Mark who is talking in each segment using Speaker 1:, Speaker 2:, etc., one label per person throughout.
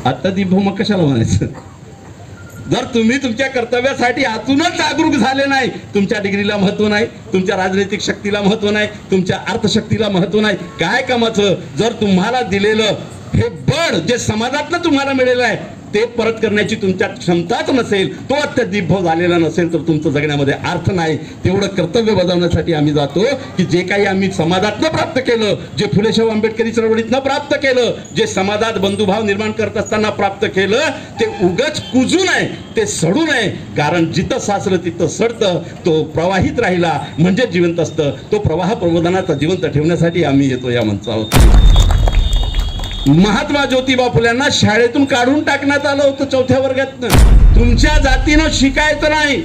Speaker 1: आता दिभो मग कशाला म्हणायचं? जर तुम्ही तुमच्या कर्तव्यासाठी आतूनच जागरूक झाले नाही, तुमच्या डिग्रीला महत्व नाही, तुमच्या राजनैतिक शक्तीला महत्व नाही, तुमच्या अर्थशक्तीला महत्व नाही, काय कामाचं? जर तुम्हाला दिलेलं हे बळ जे समाजातलं तुम्हाला मिळेलं आहे ते परत करण्याची तुमच्यात क्षमताच नसेल, तो अत्यधिक झालेला नसेल, तर तुमचं जगण्यामध्ये अर्थ नाही. तेवढं कर्तव्य बजावण्यासाठी आम्ही जातो की जे काही आम्ही समाजातनं प्राप्त केलं, जे फुलेशाहू आंबेडकरी चळवळीतनं प्राप्त केलं, जे समाजात बंधुभाव निर्माण करत असताना प्राप्त केलं, ते उगाच कुजू नये, ते सडू नये. कारण जिथं साचलं तिथं सडतं. तो प्रवाहित राहिला म्हणजे जिवंत असतं. तो प्रवाह प्रबोधनाचा जिवंत ठेवण्यासाठी आम्ही येतो या मंचावर. महात्मा ज्योतिबा फुल्यांना शाळेतून काढून टाकण्यात आलं होतं 4थ्या वर्गातनं. तुमच्या जातीनं शिकायचं नाही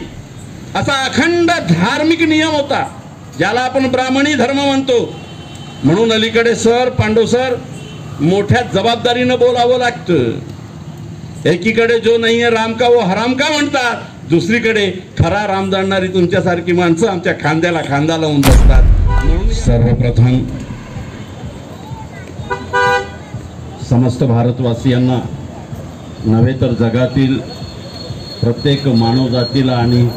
Speaker 1: असा अखंड धार्मिक नियम होता, ज्याला आपण ब्राह्मणी धर्म म्हणतो. म्हणून अलीकडे सर, पांडव सर, मोठ्या जबाबदारीनं बोलावं लागतं. एकीकडे जो नाही है राम का वो हराम का म्हणतात, दुसरीकडे खरा राम जाणणारी तुमच्यासारखी माणसं आमच्या खांद्याला खांदा लावून बसतात. म्हणून सर्वप्रथम समस्त भारतवासियांना नव्हे तर जगातील प्रत्येक मानवजातीला आणि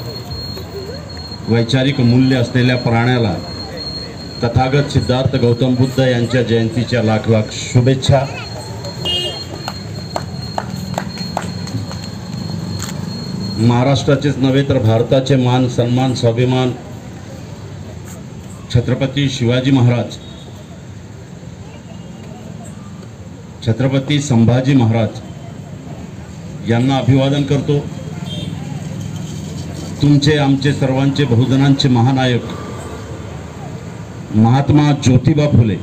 Speaker 1: वैचारिक मूल्य असलेल्या प्राण्याला तथागत सिद्धार्थ गौतम बुद्ध यांच्या जयंतीच्या लाख लाख शुभेच्छा. महाराष्ट्राचेच नव्हे तर भारताचे मान सन्मान स्वाभिमान छत्रपती शिवाजी महाराज, छत्रपती संभाजी महाराज यांना अभिवादन करतो. तुमचे आमचे सर्वांचे बहुजनांचे महानायक महात्मा ज्योतिबा फुले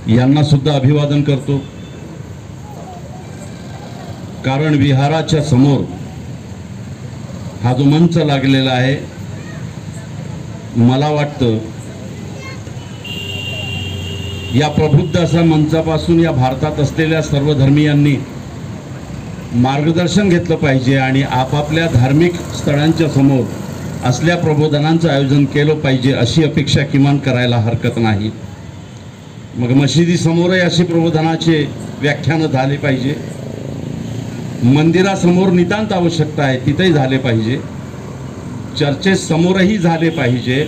Speaker 1: यांना सुद्धा अभिवादन करतो. कारण विहाराच्या समोर हा जो मंच लागलेला आहे, मला वाटतं या प्रबुद्ध असा मंचापासून या भारतात असलेल्या सर्व धर्मीयांनी मार्गदर्शन घेतलं पाहिजे आणि आपापल्या धार्मिक स्थळांच्या समोर असल्या प्रबोधनांचं आयोजन केलं पाहिजे, अशी अपेक्षा किमान करायला हरकत नाही. मग मशिदीसमोरही अशी प्रबोधनाचे व्याख्यानं झाले पाहिजे, मंदिरासमोर नितांत आवश्यकता आहे तिथेही झाले पाहिजे, चर्चेसमोरही झाले पाहिजे.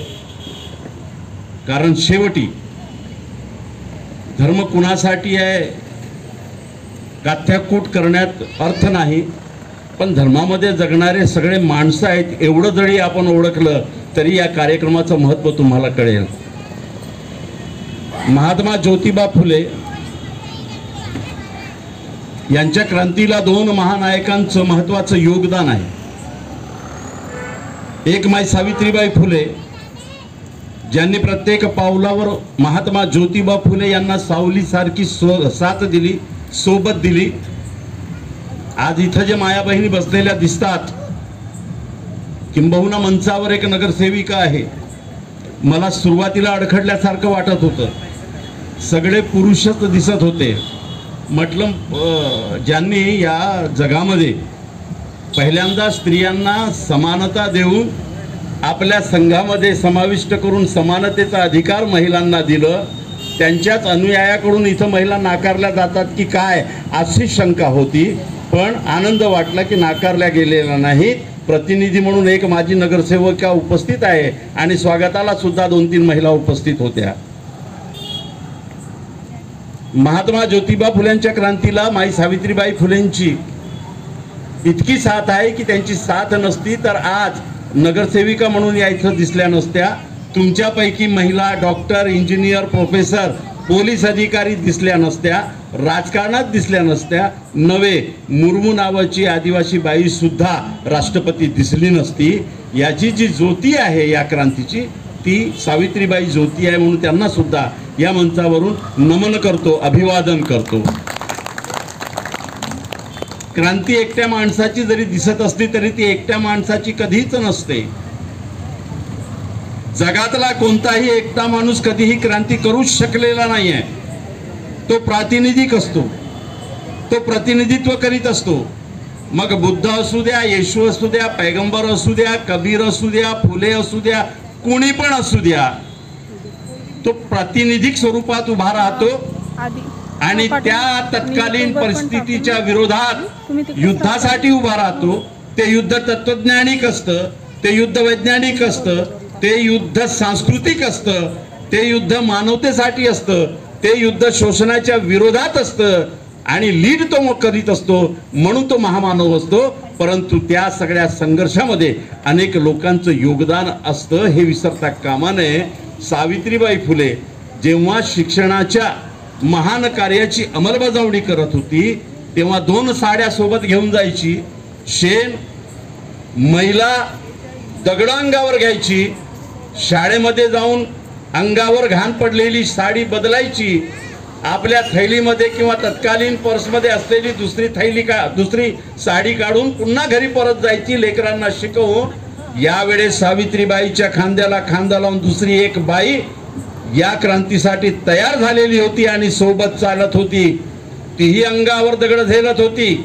Speaker 1: कारण शेवटी धर्म कुणासाठी आहे गाथ्याकूट करण्यात अर्थ नाही, पण धर्मामध्ये जगणारे सगळे माणसं आहेत एवढं जरी आपण ओळखलं तरी या कार्यक्रमाचं महत्त्व तुम्हाला कळेल. महात्मा ज्योतिबा फुले यांच्या क्रांतीला दोन महानायकांचं महत्त्वाचं योगदान आहे. एक माई सावित्रीबाई फुले, ज्यांनी प्रत्येक पावलावर महात्मा ज्योतिबा फुले यांना सावलीसारखी साथ दिली, सोबत दिली. आज इथं जे माया बहिणी बसलेल्या दिसतात, किंबहुना मंचावर एक नगरसेविका आहे. मला सुरुवातीला अडखडल्यासारखं वाटत होतं, सगळे पुरुषच दिसत होते. म्हटलं ज्यांनी या जगामध्ये पहिल्यांदा स्त्रियांना समानता देऊन आपल्या संघामध्ये समाविष्ट करून समानतेचा अधिकार महिलांना दिलं, त्यांच्याच अनुयायाकडून इथं महिला नाकारल्या जातात की काय अशी शंका होती. पण आनंद वाटला की नाकारल्या गेलेल्या नाहीत. प्रतिनिधी म्हणून एक माजी नगरसेविका उपस्थित आहे आणि स्वागताला सुद्धा 2-3 महिला उपस्थित होत्या. महात्मा ज्योतिबा फुल्यांच्या क्रांतीला माई सावित्रीबाई फुलेंची इतकी साथ आहे की त्यांची साथ नसती तर आज नगरसेविका म्हणून या इथं दिसल्या नसत्या. तुमच्यापैकी महिला डॉक्टर, इंजिनियर, प्रोफेसर, पोलीस अधिकारी दिसल्या नसत्या, राजकारणात दिसल्या नसत्या. नवे मुर्मू नावाची आदिवासी बाई सुद्धा राष्ट्रपती दिसली नसती. याची जी ज्योती आहे या क्रांतीची ती सावित्रीबाई ज्योती आहे. म्हणून त्यांना सुद्धा या मंचावरून नमन करतो, अभिवादन करतो. क्रांती एकट्या माणसाची जरी दिसत असली तरी ती एकट्या माणसाची कधीच नसते. जगातला कोणताही एकटा माणूस कधीही क्रांती करूच शकलेला नाही आहे. तो प्रातिनिधिक असतो, तो प्रतिनिधित्व करीत असतो. मग बुद्ध असू द्या, येशू असू द्या, पैगंबर असू द्या, कबीर असू द्या, फुले असू द्या, कोणी पण असू द्या, तो प्रातिनिधिक स्वरूपात उभा राहतो आणि त्या तत्कालीन परिस्थितीच्या विरोधात युद्धासाठी उभा राहतो। ते युद्ध तत्वज्ञानिक असतं, ते युद्ध वैज्ञानिक असतं, ते युद्ध सांस्कृतिक असतं, ते युद्ध मानवतेसाठी असतं, ते युद्ध शोषणाच्या विरोधात असतं आणि लीड तो मग करीत असतो, म्हणून तो महामानव असतो। परंतु त्या सगळ्या संघर्षामध्ये अनेक लोकांचं योगदान असतं, हे विसरता कामा नये। सावित्रीबाई फुले जेव्हा शिक्षणाच्या महान कार्याची अंमलबजावणी करत होती तेव्हा 2 साड्या सोबत घेऊन जायची। शेण, महिला दगड अंगावर घ्यायची, शाळेमध्ये जाऊन अंगावर घाण पडलेली साडी बदलायची, आपल्या थैलीमध्ये किंवा तत्कालीन पर्समध्ये असलेली दुसरी साडी काढून पुन्हा घरी परत जायची लेकरांना शिकवून। यावेळेस सावित्रीबाईच्या खांद्याला खांदा लावून दुसरी एक बाई या क्रांतीसाठी तयार झालेली होती आणि सोबत चालत होती। तीही अंगावर दगड झेलत होती,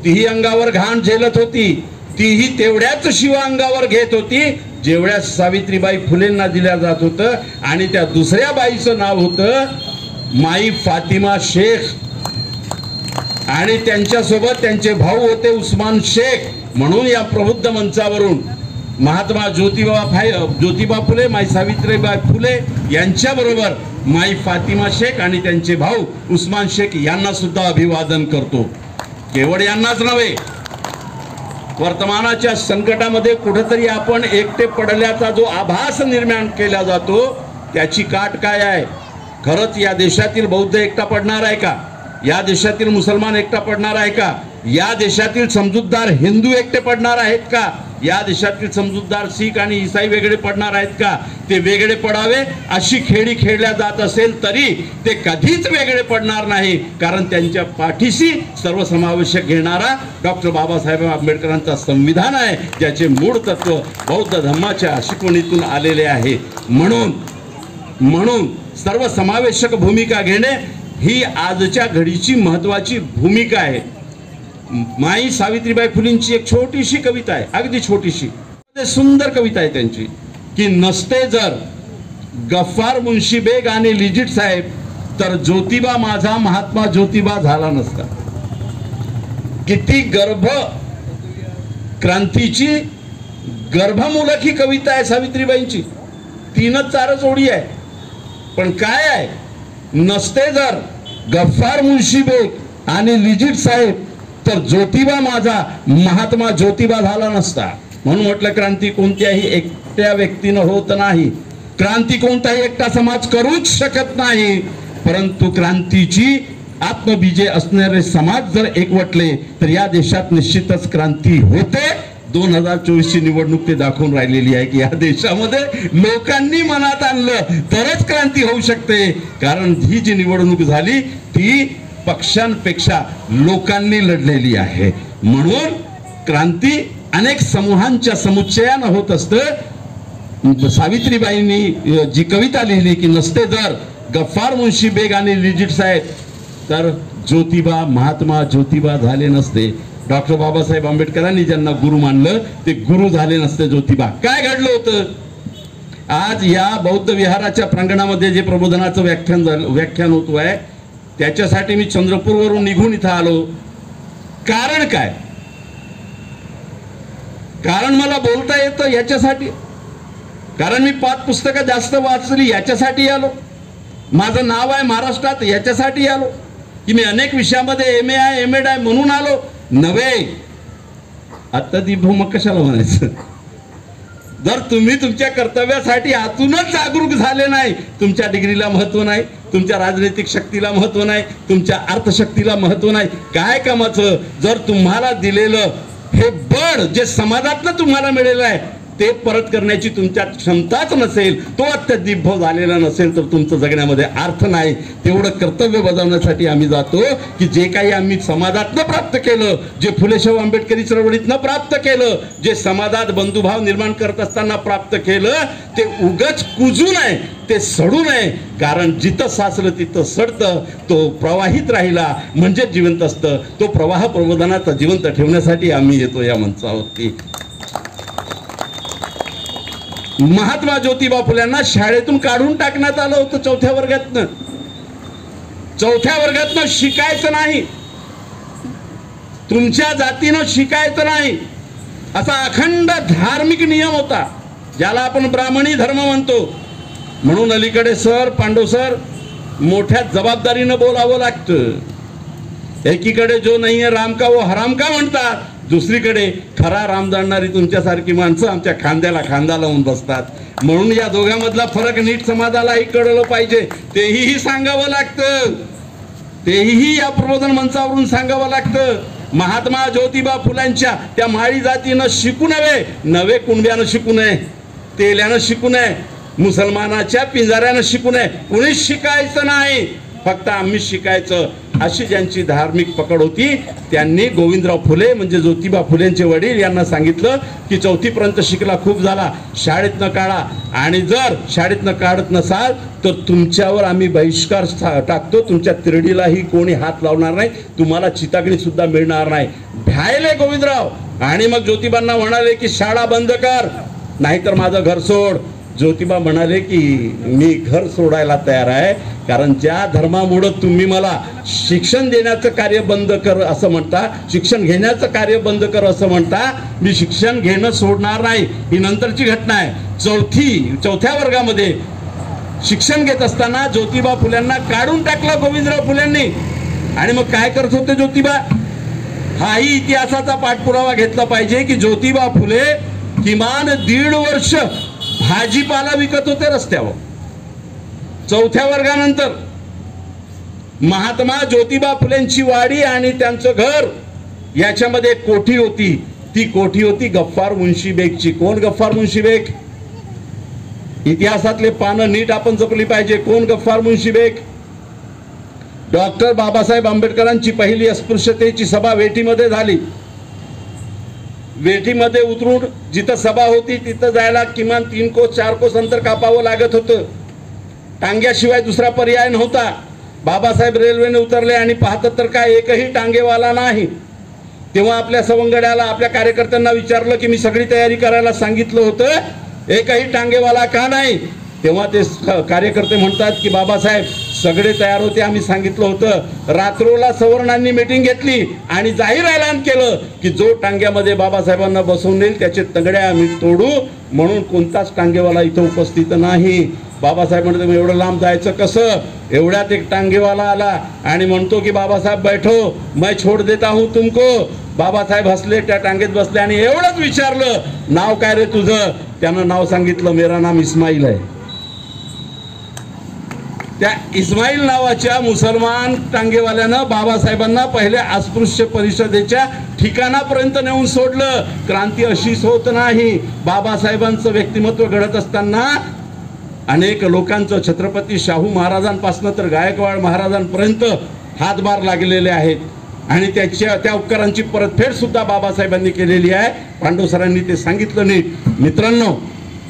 Speaker 1: तीही अंगावर घाण झेलत होती, तीही तेवढ्याच शिवा अंगावर घेत होती जेवढ्या सावित्रीबाई फुलेंना दिल्या जात होतं। आणि त्या दुसऱ्या बाईचं नाव होतं माई फातिमा शेख आणि त्यांच्यासोबत त्यांचे भाऊ होते उस्मान शेख। म्हणून या प्रबुद्ध मंचावरून महात्मा ज्योतिबा फुले, माई सावित्रीबाई फुले यांच्याबरोबर माई फातिमा शेख आणि त्यांचे भाऊ उस्मान शेख यांना सुद्धा अभिवादन करतो। केवळ यांनाच नव्हे, वर्तमानाच्या संकटामध्ये कुठेतरी आपण एकटे पडल्याचा जो आभास निर्माण केला जातो त्याची काट काय आहे? खरंच या देशातील बौद्ध एकटा पडणार आहे का? या देशातील मुसलमान एकटा पडणार आहे का? या देशातील समजूतदार हिंदू एकटे पडणार आहेत का? या देशातील समजूतदार शीख आणि ईसाई वेगळे पडणार आहेत का? ते वेगळे पडावे अशी खेळी खेळल्या जात असेल तरी ते कधीच वेगळे पडणार नाही, कारण त्यांच्या पाठीशी सर्वसमावेशक घेणारा डॉक्टर बाबासाहेब आंबेडकरांचा संविधान आहे, ज्याचे मूळ तत्व बौद्ध धर्माच्या शिकवणीतून आलेले आहे। म्हणून सर्वसमावेशक भूमिका घेणे ही आजच्या घडीची महत्त्वाची भूमिका आहे। माई सावित्रीबाई फुलेंची एक छोटीशी कविता आहे, अगदी छोटीशी, सुंदर कविता आहे त्यांची, की नसते जर गफ्फार मुन्शी बेग आणि लिजिट साहेब तर ज्योतिबा माझा महात्मा ज्योतिबा झाला नसता। किती क्रांतीची गर्भमूलक ही कविता आहे सावित्रीबाईंची, 3-4 ओळी आहे, पण काय आहे? नसते जर गफ्फार मुन्शी बेग आणि लिजिट साहेब तर ज्योतिबा माझा महात्मा ज्योतिबा झाला नसता। म्हणून म्हटलं क्रांती कोणत्याही एकट्या व्यक्तीनं होत नाही, क्रांती कोणताही एकटा समाज करूच शकत नाही, परंतु क्रांतीची आत्मबीजे असणारे समाज जर एकवटले तर या देशात निश्चितच क्रांती होते। 2024 ची निवडणूक ते दाखवून राहिलेली आहे की या देशामध्ये लोकांनी मनात आणलं तरच क्रांती होऊ शकते, कारण ही जी निवडणूक झाली ती पक्षांपेक्षा लोकांनी लढलेली आहे। म्हणून क्रांती अनेक समूहांच्या समुच्चयानं होत असतं। सावित्रीबाईंनी जी कविता लिहिली की नसते जर गफ्फार मुन्शी बेग आणि लिजिट साहेब तर ज्योतिबा महात्मा ज्योतिबा झाले नसते। डॉक्टर बाबासाहेब आंबेडकरांनी ज्यांना गुरु मानलं ते गुरु झाले नसते ज्योतिबा। काय घडलं होतं? आज या बौद्ध विहाराच्या प्रांगणामध्ये जे प्रबोधनाचं व्याख्यान होतो आहे त्याच्यासाठी मी चंद्रपूरवरून निघून इथं आलो। कारण काय? कारण मला बोलता येतं याच्यासाठी, कारण मी 5 पुस्तकं जास्त वाचली याच्यासाठी आलो, माझं नाव आहे महाराष्ट्रात याच्यासाठी आलो, की मी अनेक विषयामध्ये MA आहे MAd आहे म्हणून आलो नव्हे। आता ती मग कशाला म्हणायचं? जर तुम्ही तुमच्या कर्तव्यासाठी आतूनच जागरूक झाले नाही, तुमच्या डिग्रीला महत्व नाही, तुमच्या राजनैतिक शक्तीला महत्व नाही, तुमच्या अर्थशक्तीला महत्व नाही, काय कामाचं? जर तुम्हाला दिलेलं हे बळ जे समाजातनं तुम्हाला मिळेलं आहे ते परत करण्याची तुमच्यात क्षमताच नसेल, तो अत्यदिभव झालेला नसेल तर तुमचं जगण्यामध्ये अर्थ नाही। तेवढं कर्तव्य बजावण्यासाठी आम्ही जातो की जे काही आम्ही समाजातनं प्राप्त केलं, जे फुलेशाहू आंबेडकरी चळवळीतनं प्राप्त केलं, जे समाजात बंधुभाव निर्माण करत असताना प्राप्त केलं, ते उगाच कुजू नये, ते सडू नये, कारण जिथं साचलं तिथं सडतं, तो प्रवाहित राहिला म्हणजे जिवंत असतं। तो प्रवाह प्रबोधनाचा जिवंत ठेवण्यासाठी आम्ही येतो या मंचावरती। महात्मा ज्योतिबा फुल्यांना शाळेतून काढून टाकण्यात आलं होतं 4थ्या वर्गातनं। चौथ्या वर्गातनं शिकायचं नाही, तुमच्या जातीनं शिकायचं नाही, असा अखंड धार्मिक नियम होता, ज्याला आपण ब्राह्मणी धर्म म्हणतो. म्हणून अलीकडे सर, पांडव सर, मोठ्या जबाबदारीनं बोलावं लागतं. एकीकडे जो नाही है राम का वो हराम का म्हणतात, दुसरीकडे खरा राम जाणणारी तुमच्यासारखी माणसं आमच्या खांद्याला खांदा लावून बसतात. म्हणून या दोघांमधला फरक नीट समाजालाही कळलं पाहिजे, तेही सांगावं लागतं, तेही या प्रबोधन मंचावरून सांगावं लागतं. महात्मा ज्योतिबा फुलांच्या त्या माळी जातीनं शिकू नये, नवे कुणब्यानं शिकू नये, तेल्यानं शिकू नये, मुसलमानाच्या पिंजाऱ्यानं शिकू नये, कुणीच शिकायचं नाही, फक्त आम्ही शिकायचं, अशी ज्यांची धार्मिक पकड होती त्यांनी गोविंदराव फुले म्हणजे ज्योतिबा फुलेंचे वडील यांना सांगितलं की 4थी पर्यंत शिकला खूप झाला, शाळेतनं काढा, आणि जर शाळेतनं काढत नसाल तर तुमच्यावर आम्ही बहिष्कार टाकतो, तुमच्या तिरडीलाही कोणी हात लावणार नाही, तुम्हाला चितागणी सुद्धा मिळणार नाही. भ्यायले गोविंदराव. आणि मग ज्योतिबांना म्हणाले की शाळा बंद कर, नाहीतर माझं घर सोड. ज्योतिबा म्हणाले की मी घर सोडायला तयार आहे, कारण ज्या धर्मामुळे तुम्ही मला शिक्षण देण्याचं कार्य बंद कर असं म्हणता, शिक्षण घेण्याचं कार्य बंद कर असं म्हणता, मी शिक्षण घेणं सोडणार नाही. ही नंतरची घटना आहे. चौथ्या वर्गामध्ये शिक्षण घेत असताना ज्योतिबा फुल्यांना काढून टाकलं गोविंदराव फुल्यांनी. आणि मग काय करत होते ज्योतिबा, हाही इतिहासाचा पाठपुरावा घेतला पाहिजे की ज्योतिबा फुले किमान 1.5 वर्ष भाजीपाला विकत होते रस्त्यावर. 4थ्या वर्गानंतर महात्मा ज्योतिबा फुलेंची वाडी आणि त्यांचं घर याच्यामध्ये एक कोठी होती, ती कोठी होती गफ्फार मुन्शी बेगची. कोण गफ्फार मुन्शी बेग? इतिहासातले पानं नीट आपण जपली पाहिजे. कोण गफ्फार मुन्शी बेग? डॉक्टर बाबासाहेब आंबेडकरांची पहिली अस्पृश्यतेची सभा वेठीमध्ये झाली. वेठीमध्ये उतरून जिथं सभा होती तिथं जायला किमान 3 कोस 4 कोस अंतर कापावं लागत होतं. टांग्याशिवाय दुसरा पर्याय नव्हता. बाबासाहेब रेल्वेने उतरले आणि पाहतात तर काय एकही टांगेवाला नाही. तेव्हा आपल्या सवंगड्याला, आपल्या कार्यकर्त्यांना विचारलं की मी सगळी तयारी करायला सांगितलं होतं, एकही टांगेवाला का नाही? तेव्हा ते कार्यकर्ते म्हणतात की बाबासाहेब सगळे तयार होते, आम्ही सांगितलं होतं. रात्रोला सवर्णांनी मीटिंग घेतली आणि जाहीर ऐलान केलं की जो टांग्यामध्ये बाबासाहेबांना बसवून येईल त्याचे तगड्या आम्ही तोडू, म्हणून कोणताच टांगेवाला इथं उपस्थित नाही. बाबासाहेब म्हणते मग एवढं लांब जायचं कसं? एवढ्यात एक टांगेवाला आला आणि म्हणतो की बाबासाहेब बैठो, मैं छोड़ देता हूं तुमको. बाबासाहेब हसले, त्या टांगेत बसले आणि एवढंच विचारलं नाव काय रे तुझं? त्यानं नाव सांगितलं, मेरा नाम इस्माईल आहे. त्या इस्माईल नावाच्या मुसलमान टांगेवाल्यानं बाबासाहेबांना पहिले अस्पृश्य परिषदेच्या ठिकाणापर्यंत नेऊन सोडलं. क्रांती अशीच होत नाही. बाबासाहेबांचं व्यक्तिमत्व घडत असताना अनेक लोकांचं छत्रपती शाहू महाराजांपासून तर गायकवाड महाराजांपर्यंत हातभार लागलेले आहेत आणि त्या उपकारांची परतफेड सुद्धा बाबासाहेबांनी केलेली आहे. पांडव सरांनी ते सांगितलं नीट. मित्रांनो,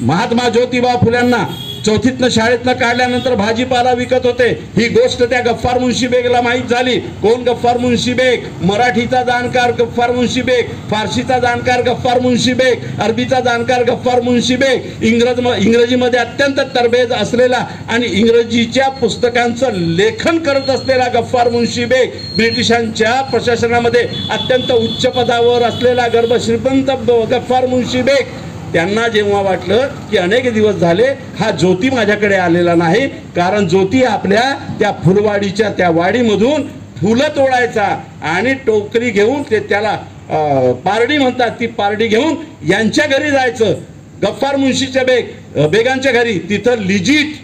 Speaker 1: महात्मा ज्योतिबा फुल्यांना 4थीतनं शाळेतनं काढल्यानंतर भाजीपाला विकत होते. ही गोष्ट त्या गफ्फार मुन्शी बेगला माहीत झाली. कोण गफ्फार मुन्शी बेग? मराठीचा जाणकार गफ्फार मुन्शी बेग, फारसीचा जाणकार गफ्फार मुन्शी बेग, अरबीचा जाणकार गफ्फार मुन्शी बेग, इंग्रजीमध्ये अत्यंत तरबेज असलेला आणि इंग्रजीच्या पुस्तकांचं लेखन करत असलेला गफ्फार मुन्शी बेग, ब्रिटिशांच्या प्रशासनामध्ये अत्यंत उच्च पदावर असलेला गर्भश्रीमंत गफ्फार मुन्शी बेग. त्यांना जेव्हा वाटलं की अनेक दिवस झाले हा ज्योती माझ्याकडे आलेला नाही, कारण ज्योती आपल्या त्या फुलवाडीच्या त्या वाडीमधून फुलं तोडायचा आणि टोकरी घेऊन, ते त्याला पारडी म्हणतात, ती पारडी घेऊन यांच्या घरी जायचं, गफ्फार मुन्शीच्या बेगांच्या घरी. तिथं लिजिट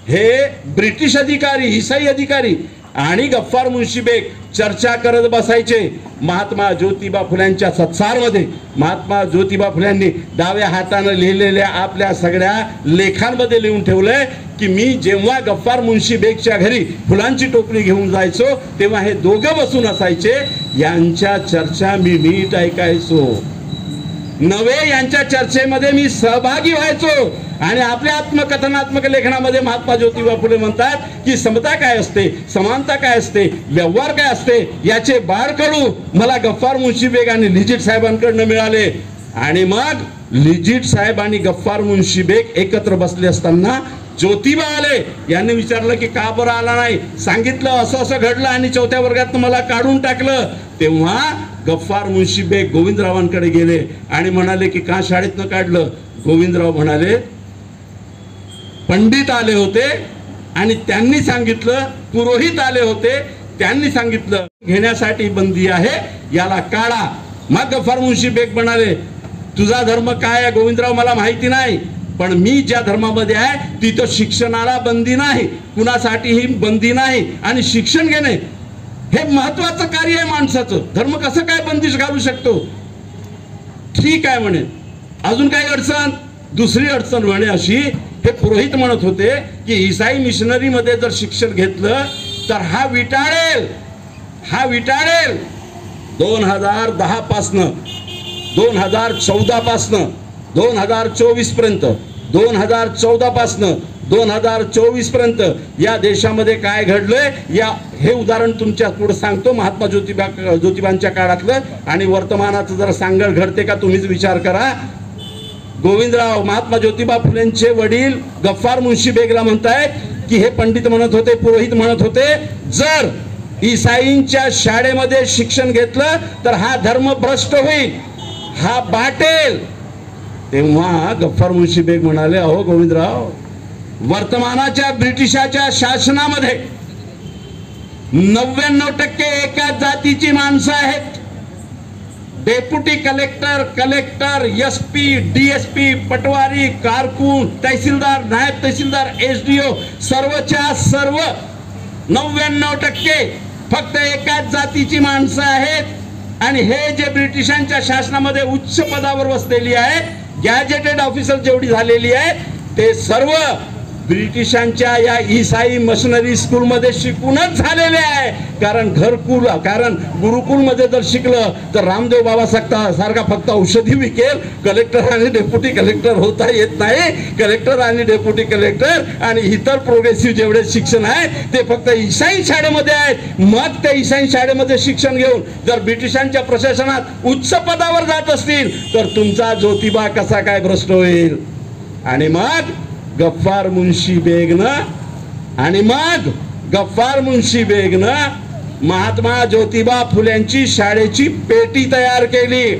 Speaker 1: हे ब्रिटिश अधिकारी, ईसाई अधिकारी आणि गफ्फार मुन्शी बेग चर्चा करत बसायचे. महात्मा ज्योतिबा फुल्यांच्या सत्सारमध्ये महात्मा ज्योतिबा फुल्यांनी डाव्या हातानं लिहिलेल्या आपल्या सगळ्या लेखांमध्ये लिहून ठेवलंय की मी जेव्हा गफ्फार मुन्शी बेगच्या घरी फुलांची टोपली घेऊन जायचो तेव्हा हे दोघं बसून असायचे, यांच्या चर्चा मी नीट ऐकायचो, नवे यांच्या चर्चेमध्ये मी सहभागी व्हायचो. आणि आपल्या आत्मकथनात्मक लेखनामध्ये महात्मा ज्योतिबा फुले म्हणतात की समता काय असते, समानता काय असते, व्यवहार काय असते याचे बाळकडू मला गफ्फार मुन्शी बेग आणि लिजिट साहेबांकडनं मिळाले. आणि मग लिजिट साहेब आणि गफ्फार मुन्शी बेग एकत्र बसले असताना ज्योतिबा आले, यांनी विचारलं की का बरं आला नाही, सांगितलं असं असं घडलं आणि 4थ्या वर्गात मला काढून टाकलं. तेव्हा गफ्फार मुन्शी बेग गोविंदरावांकडे गेले आणि म्हणाले की का शाळेतनं काढलं. गोविंदराव म्हणाले पंडित आले होते आणि त्यांनी सांगितलं, पुरोहित आले होते त्यांनी सांगितलं घेण्यासाठी बंदी आहे, याला काढा. मग गफ्फार मुन्शी बेग म्हणाले तुझा धर्म काय आहे गोविंदराव मला माहिती नाही, पण मी ज्या धर्मामध्ये आहे तिथं शिक्षणाला बंदी नाही, कुणासाठीही बंदी नाही आणि शिक्षण घेणे हे महत्वाचं कार्य आहे माणसाचं. धर्म कसं काय बंदिश घालू शकतो. ठीक आहे म्हणे. अजून काय अडचण. दुसरी अडचण म्हणे अशी, हे पुरोहित म्हणत होते की ईसाई मिशनरी मध्ये जर शिक्षण घेतलं तर हा विटाळेल. 2010 पासनं 2014 पासनं 2024 पर्यंत 2014 पासनं 2024 पर्यंत या देशामध्ये काय घडलंय हे उदाहरण तुमच्या पुढे सांगतो. महात्मा ज्योतिबांच्या काळातलं आणि वर्तमानाचं जरा सांगड घडते का तुम्हीच विचार करा. गोविंदराव महात्मा ज्योतिबा फुलेंचे वडील गफ्फार मुन्शी बेगला म्हणतायत की हे पंडित म्हणत होते, पुरोहित म्हणत होते, जर ईसाईंच्या शाळेमध्ये शिक्षण घेतलं तर हा धर्म भ्रष्ट होईल, हा बाटेल. तेव्हा गफ्फार मुन्शी बेग म्हणाले अहो गोविंदराव, वर्तमानाच्या ब्रिटिशाच्या शासनामध्ये 99% एकाच जातीची माणसं आहेत. Deputy collector, collector, SP, DSP, पटवारी, कारकून, तहसीलदार, नायब तहसीलदार, SDO सर्वच्या सर्व 99% फक्त एकाच जातीची माणसं आहेत. आणि हे जे ब्रिटिशांच्या शासनामध्ये उच्च पदावर बसलेली आहे, गॅजेटेड ऑफिसर जेवढी झालेली आहे, ते सर्व ब्रिटिशांच्या या ईसाई मशनरी स्कूल मध्ये शिकूनच झालेले आहे. कारण गुरुकुल मध्ये जर शिकलं तर रामदेव बाबा सारखा फक्त औषधी विकेल, कलेक्टर आणि डेप्युटी कलेक्टर होता येत नाही. कलेक्टर आणि डेप्युटी कलेक्टर आणि इतर प्रोग्रेसिव्ह जेवढे शिक्षण आहे ते फक्त ईसाई शाळेमध्ये आहेत. मग त्या ईसाई शाळेमध्ये शिक्षण घेऊन जर ब्रिटिशांच्या प्रशासनात उच्च पदावर जात असतील तर तुमचा ज्योतिबा कसा काय भ्रष्ट होईल. आणि मग गफ्फार मुन्शी बेगनं महात्मा ज्योतिबा फुल्यांची शाळेची पेटी तयार केली,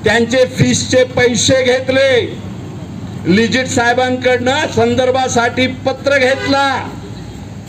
Speaker 1: त्यांचे फीसचे पैसे घेतले, लिजिट साहेबांकडनं संदर्भासाठी पत्र घेतला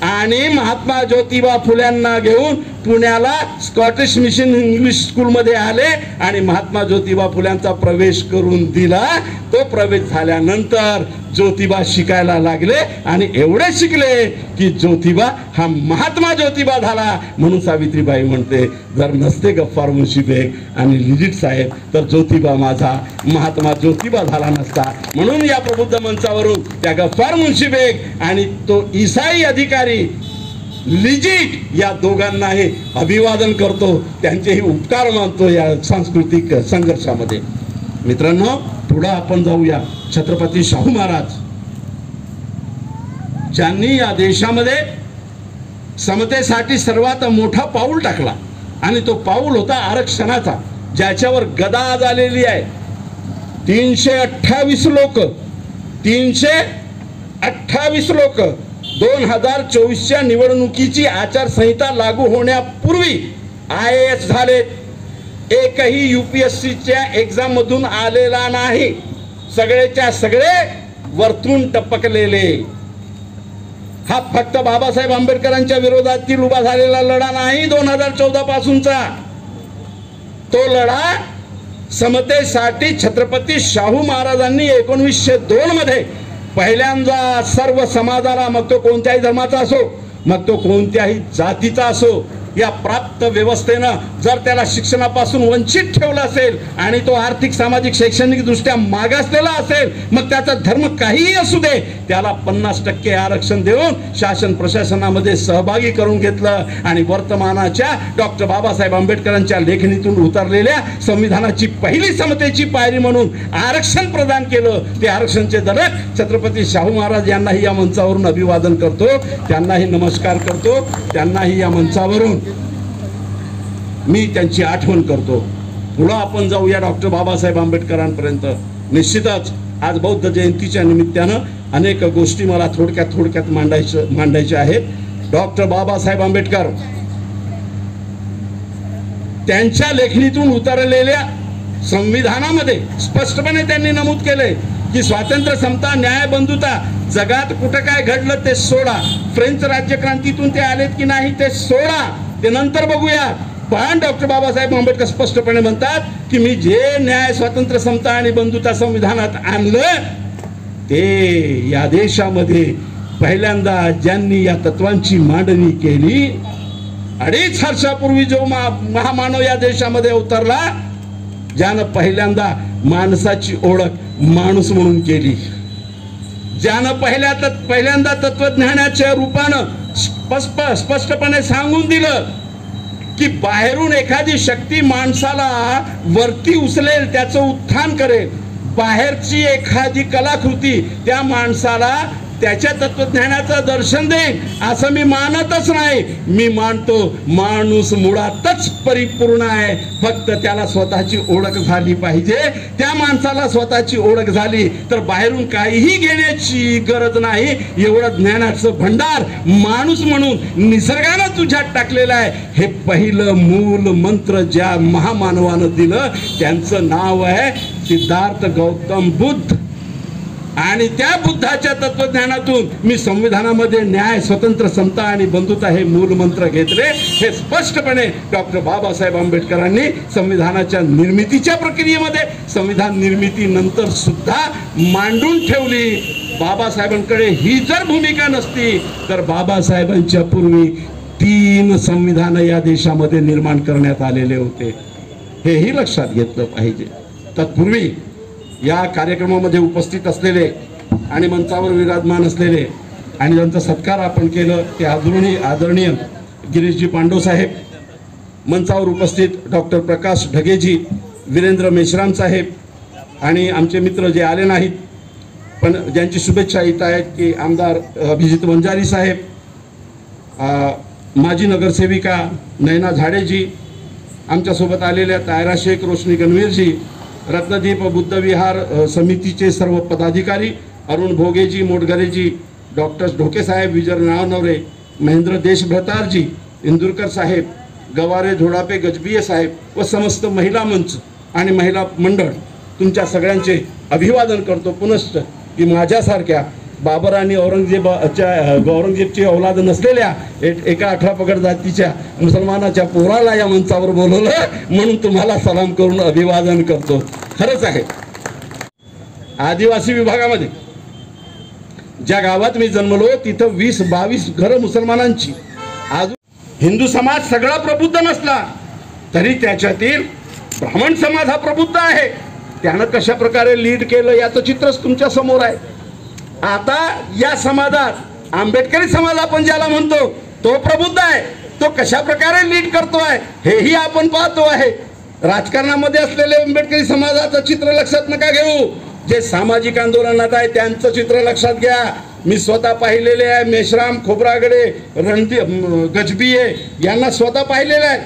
Speaker 1: आणि महात्मा ज्योतिबा फुल्यांना घेऊन पुण्याला स्कॉटिश मिशन इंग्लिश स्कूल मध्ये आले आणि महात्मा ज्योतिबा फुल्यांचा प्रवेश करून दिला. तो प्रवेश झाल्यानंतर ज्योतिबा शिकायला लागले आणि एवढे शिकले की ज्योतिबा हा महात्मा ज्योतिबा झाला. म्हणून सावित्रीबाई म्हणते जर नसते गफ्फार मुन्शी बेग आणि लिजिट साहेब तर ज्योतिबा माझा महात्मा ज्योतिबा झाला नसता. म्हणून या प्रबुद्ध मंचावरून त्या गफ्फार मुन्शी बेग आणि तो ईसाई अधिकारी लिजिट या दोघांनाही अभिवादन करतो, त्यांचेही उपकार मानतो या सांस्कृतिक संघर्षामध्ये. मित्रांनो, पुढे आपण जाऊया. छत्रपती शाहू महाराज ज्यांनी या देशामध्ये समतेसाठी सर्वात मोठा पाऊल टाकला आणि तो पाऊल होता आरक्षणाचा, ज्याच्यावर गदा आज आलेली आहे. 328 लोक 2024च्या निवडणुकीची आचारसंहिता लागू होण्यापूर्वी IAS झालेत. एकही UPSCच्या एक्झाम मधून आलेला नाही. सगळेच्या सगळे वरतून टपकलेले. हा फक्त बाबासाहेब आंबेडकरांच्या विरोधातील उभा झालेला लढा नाही 2014 पासूनचा. तो लढा समतेसाठी छत्रपती शाहू महाराजांनी 1902 मध्ये पहिल्यांदा सर्व समाजाला, मग तो कोणत्याही धर्माचा असो, मग तो कोणत्याही जातीचा असो, या प्राप्त व्यवस्थेनं जर त्याला शिक्षणापासून वंचित ठेवलं असेल आणि तो आर्थिक, सामाजिक, शैक्षणिक दृष्ट्या मागासलेला असेल, मग त्याचा धर्म काहीही असू दे, त्याला 50% आरक्षण देऊन शासन प्रशासनामध्ये सहभागी करून घेतलं. आणि वर्तमानाच्या डॉक्टर बाबासाहेब आंबेडकरांच्या लेखणीतून उतरलेल्या संविधानाची पहिली समतेची पायरी म्हणून आरक्षण प्रदान केलं. ते आरक्षणचे धडक छत्रपती शाहू महाराज यांनाही या मंचावरून अभिवादन करतो, त्यांनाही नमस्कार करतो, त्यांनाही या मंचावरून मी त्यांची आठवण करतो. पुढे आपण जाऊया डॉक्टर बाबासाहेब आंबेडकरांपर्यंत. निश्चितच आज बौद्ध जयंतीच्या निमित्तानं अनेक गोष्टी मला थोडक्यात मांडायच्या आहेत। डॉक्टर बाबासाहेब आंबेडकर त्यांच्या लेखणीतून उतरलेल्या संविधानामध्ये स्पष्टपणे त्यांनी नमूद केलंय की स्वातंत्र्य, समता, न्याय, बंधुता, जगात कुठं काय घडलं ते सोडा, फ्रेंच राज्यक्रांतीतून ते आलेत की नाही ते सोडा, ते नंतर बघूया। पण डॉक्टर बाबासाहेब आंबेडकर स्पष्टपणे म्हणतात की मी जे न्याय, स्वातंत्र्य, समता आणि बंधुता संविधानात आणलं ते या देशामध्ये पहिल्यांदा ज्यांनी या तत्वांची मांडणी केली, 2.5 वर्षापूर्वी जो महामानव या देशामध्ये अवतरला, ज्यानं पहिल्यांदा माणसाची ओळख माणूस म्हणून केली, ज्यानं पहिल्यांदा तत्वज्ञानाच्या रूपानं स्पष्टपणे सांगून दिलं की बाहेरून एखादी शक्ती माणसाला वरती उचलेल, त्याचं उत्थान करेल, बाहेरची एखादी कलाकृती त्या माणसाला त्याच्या तत्वज्ञानाचं दर्शन देईल असं मी मानतच नाही। मी मानतो माणूस मुळातच परिपूर्ण आहे, फक्त त्याला स्वतःची ओळख झाली पाहिजे। त्या माणसाला स्वतःची ओळख झाली तर बाहेरून काहीही घेण्याची गरज नाही। एवढं ज्ञानाचं भंडार माणूस म्हणून निसर्गानं तुझ्यात टाकलेलं आहे। हे पहिलं मूल मंत्र ज्या महामानवानं दिलं त्यांचं नाव आहे सिद्धार्थ गौतम बुद्ध, आणि त्या बुद्धाच्या तत्वज्ञानातून मी संविधानामध्ये न्याय, स्वतंत्र, समता आणि बंधुता हे मूल मंत्र घेतले। हे स्पष्टपणे डॉक्टर बाबासाहेब आंबेडकरांनी संविधानाच्या निर्मितीच्या प्रक्रियेमध्ये, संविधान निर्मितीनंतर सुद्धा मांडून ठेवली। बाबासाहेबांकडे ही जर भूमिका नसती तर बाबासाहेबांच्या पूर्वी 3 संविधान या देशामध्ये निर्माण करण्यात आलेले होते, हेही लक्षात घेतलं पाहिजे। तत्पूर्वी या कार्यक्रमामध्ये उपस्थित असलेले आणि मंचावर विराजमान असलेले आणि ज्यांचा सत्कार आपण केलं ते आदरणीय गिरीशजी पांडव साहेब, मंचावर उपस्थित डॉक्टर प्रकाश ढगेजी, वीरेंद्र मेश्राम साहेब आणि आमचे मित्र जे आले नाहीत पण ज्यांची शुभेच्छा येत आहेत की आमदार अभिजित वंजारी साहेब, माजी नगरसेविका नैना झाडेजी, आमच्यासोबत आलेल्या तायरा शेख, रोशनी गणवीरजी, रत्नदीप बुद्धविहार समितीचे सर्व पदाधिकारी, अरुण भोगेजी, मोडगरेजी, डॉक्टर ढोके साहेब, विजय नावनवरे, महेंद्र देशभ्रतारजी, इंदुरकर साहेब, गवारे झोडापे गजबिये साहेब व समस्त महिला मंच आणि महिला मंडळ, तुमच्या सगळ्यांचे अभिवादन करतो पुनश्च की माझ्यासारख्या बाबर आणि औरंगजेबची औलाद नसलेल्या एका 18 पगड जातीच्या मुसलमानाच्या पोराला या मंचावर बोलवलं म्हणून तुम्हाला सलाम करून अभिवादन करतो। खरंच आहे, आदिवासी विभागामध्ये ज्या गावात मी जन्मलो तिथं 20-22 घरं मुसलमानांची, आज हिंदू समाज सगळा प्रबुद्ध नसला तरी त्याच्यातील ब्राह्मण समाज हा प्रबुद्ध आहे। त्यानं कशा प्रकारे लीड केलं याचं चित्रच तुमच्या समोर आहे। आता या समाजात आंबेडकरी समाज आपण ज्याला म्हणतो तो प्रबुद्ध आहे, तो कशा प्रकारे लीड करतोय हेही आपण पाहतो आहे। राजकारणामध्ये असलेले आंबेडकरी समाजाचं चित्र लक्षात नका घेऊ, जे सामाजिक आंदोलनात आहे त्यांचं चित्र लक्षात घ्या। मी स्वतः पाहिलेले आहे, मेश्राम, खोब्रागडे, गजबिये यांना स्वतः पाहिलेलं आहे।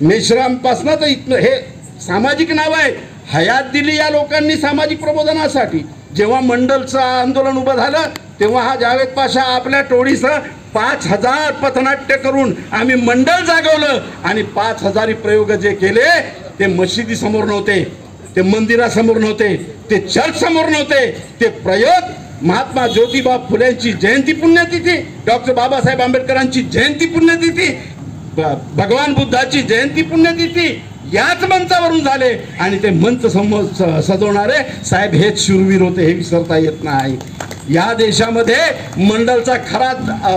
Speaker 1: मेश्राम पासनं तर इथनं हे सामाजिक नाव आहे, हयात दिली या लोकांनी सामाजिक प्रबोधनासाठी। जेव्हा मंडलचं आंदोलन उभं झालं तेव्हा हा जावेद पाशा आपल्या टोळीसह 5000 पथनाट्य करून आम्ही मंडल जागवलं आणि 5000 प्रयोग जे केले ते मशिदी समोर नव्हते, ते मंदिरासमोर नव्हते, ते चर्च समोर नव्हते, ते प्रयोग महात्मा ज्योतिबा फुलेंची जयंती पुण्यतिथी, डॉक्टर बाबासाहेब आंबेडकरांची जयंती पुण्यतिथी, भगवान बुद्धाची जयंती पुण्यतिथी याच मंचावरून झाले। आणि ते मंच सजवणारे साहेब हेच शूरवीर होते, हे विसरता येत नाही। या देशामध्ये मंडलचा खरा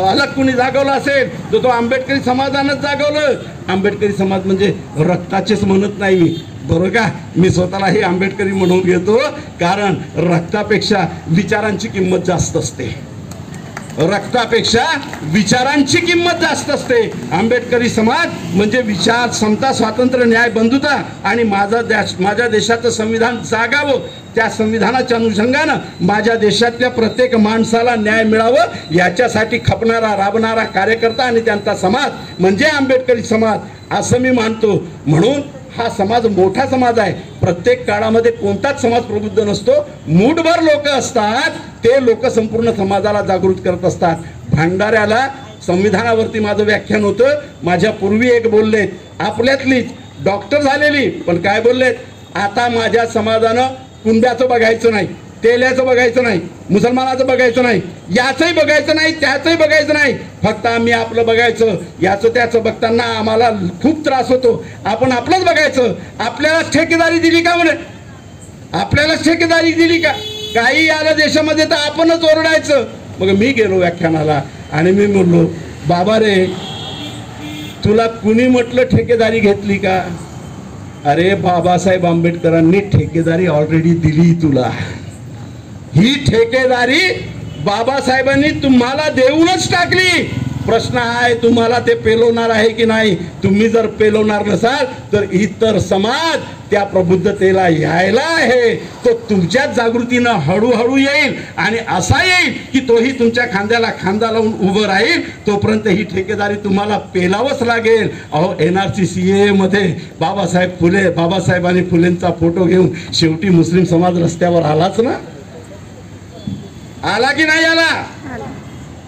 Speaker 1: अलग कुणी जागवला असेल तो आंबेडकरी समाजानंच जागवलं। आंबेडकरी समाज म्हणजे रक्ताचेच म्हणत नाही बरं का, मी स्वतःलाही आंबेडकरी म्हणून घेतो, कारण रक्तापेक्षा विचारांची किंमत जास्त असते, रक्तापेक्षा विचारांची किंमत जास्त असते। आंबेडकरी समाज म्हणजे विचार, समता, स्वातंत्र्य, न्याय, बंधुता आणि माझ्या देशाचं संविधान जागावं, त्या संविधानाच्या अनुषंगानं माझ्या देशातल्या प्रत्येक माणसाला न्याय मिळावं याच्यासाठी खपणारा, राबणारा कार्यकर्ता आणि त्यांचा समाज म्हणजे आंबेडकरी समाज असं मी मानतो। म्हणून हा समाज मोठा समाज आहे. प्रत्येक काळामध्ये कोणताच समाज प्रबुद्ध नसतो. मूठभर लोक असतात, ते लोक संपूर्ण समाजाला जागृत करत असतात. भंडाऱ्याला संविधानावरती माझं व्याख्यान होतं. माझ्या पूर्वी एक बोललेत, आपल्यातलीच डॉक्टर झालेली, पण काय बोललेत, आता माझ्या समाजानं कुंड्याचं बघायचं नाही, तेल्याचं बघायचं नाही, मुसलमानाचं बघायचं नाही, याचंही बघायचं नाही, त्याचंही बघायचं नाही, फक्त आम्ही आपलं बघायचं. याचं त्याचं बघताना आम्हाला खूप त्रास होतो, आपण आपलंच बघायचं. आपल्यालाच ठेकेदारी दिली का म्हणे, आपल्यालाच ठेकेदारी दिली का, काही आलं देशामध्ये तर आपणच ओरडायचं. मग मी गेलो व्याख्यानाला आणि मी बोललो, बाबा रे, तुला कुणी म्हटलं ठेकेदारी घेतली का? अरे बाबासाहेब आंबेडकरांनी ठेकेदारी ऑलरेडी दिली तुला. ही ठेकेदारी बाबासाहेबांनी तुम्हाला देऊनच टाकली. प्रश्न आहे तुम्हाला ते पेलवणार आहे की नाही. तुम्ही जर पेलवणार नसाल तर इतर समाज त्या प्रबुद्धतेला यायला आहे, तो तुमच्याच जागृतीनं हळूहळू येईल आणि असा येईल की तोही तुमच्या खांद्याला खांदा लावून उभं राहील. तोपर्यंत ही ठेकेदारी तुम्हाला पेलावंच लागेल. अहो, NRC CAA मध्ये बाबासाहेबांनी फुलेंचा फोटो घेऊन शेवटी मुस्लिम समाज रस्त्यावर आलाच ना. आला की नाही आला?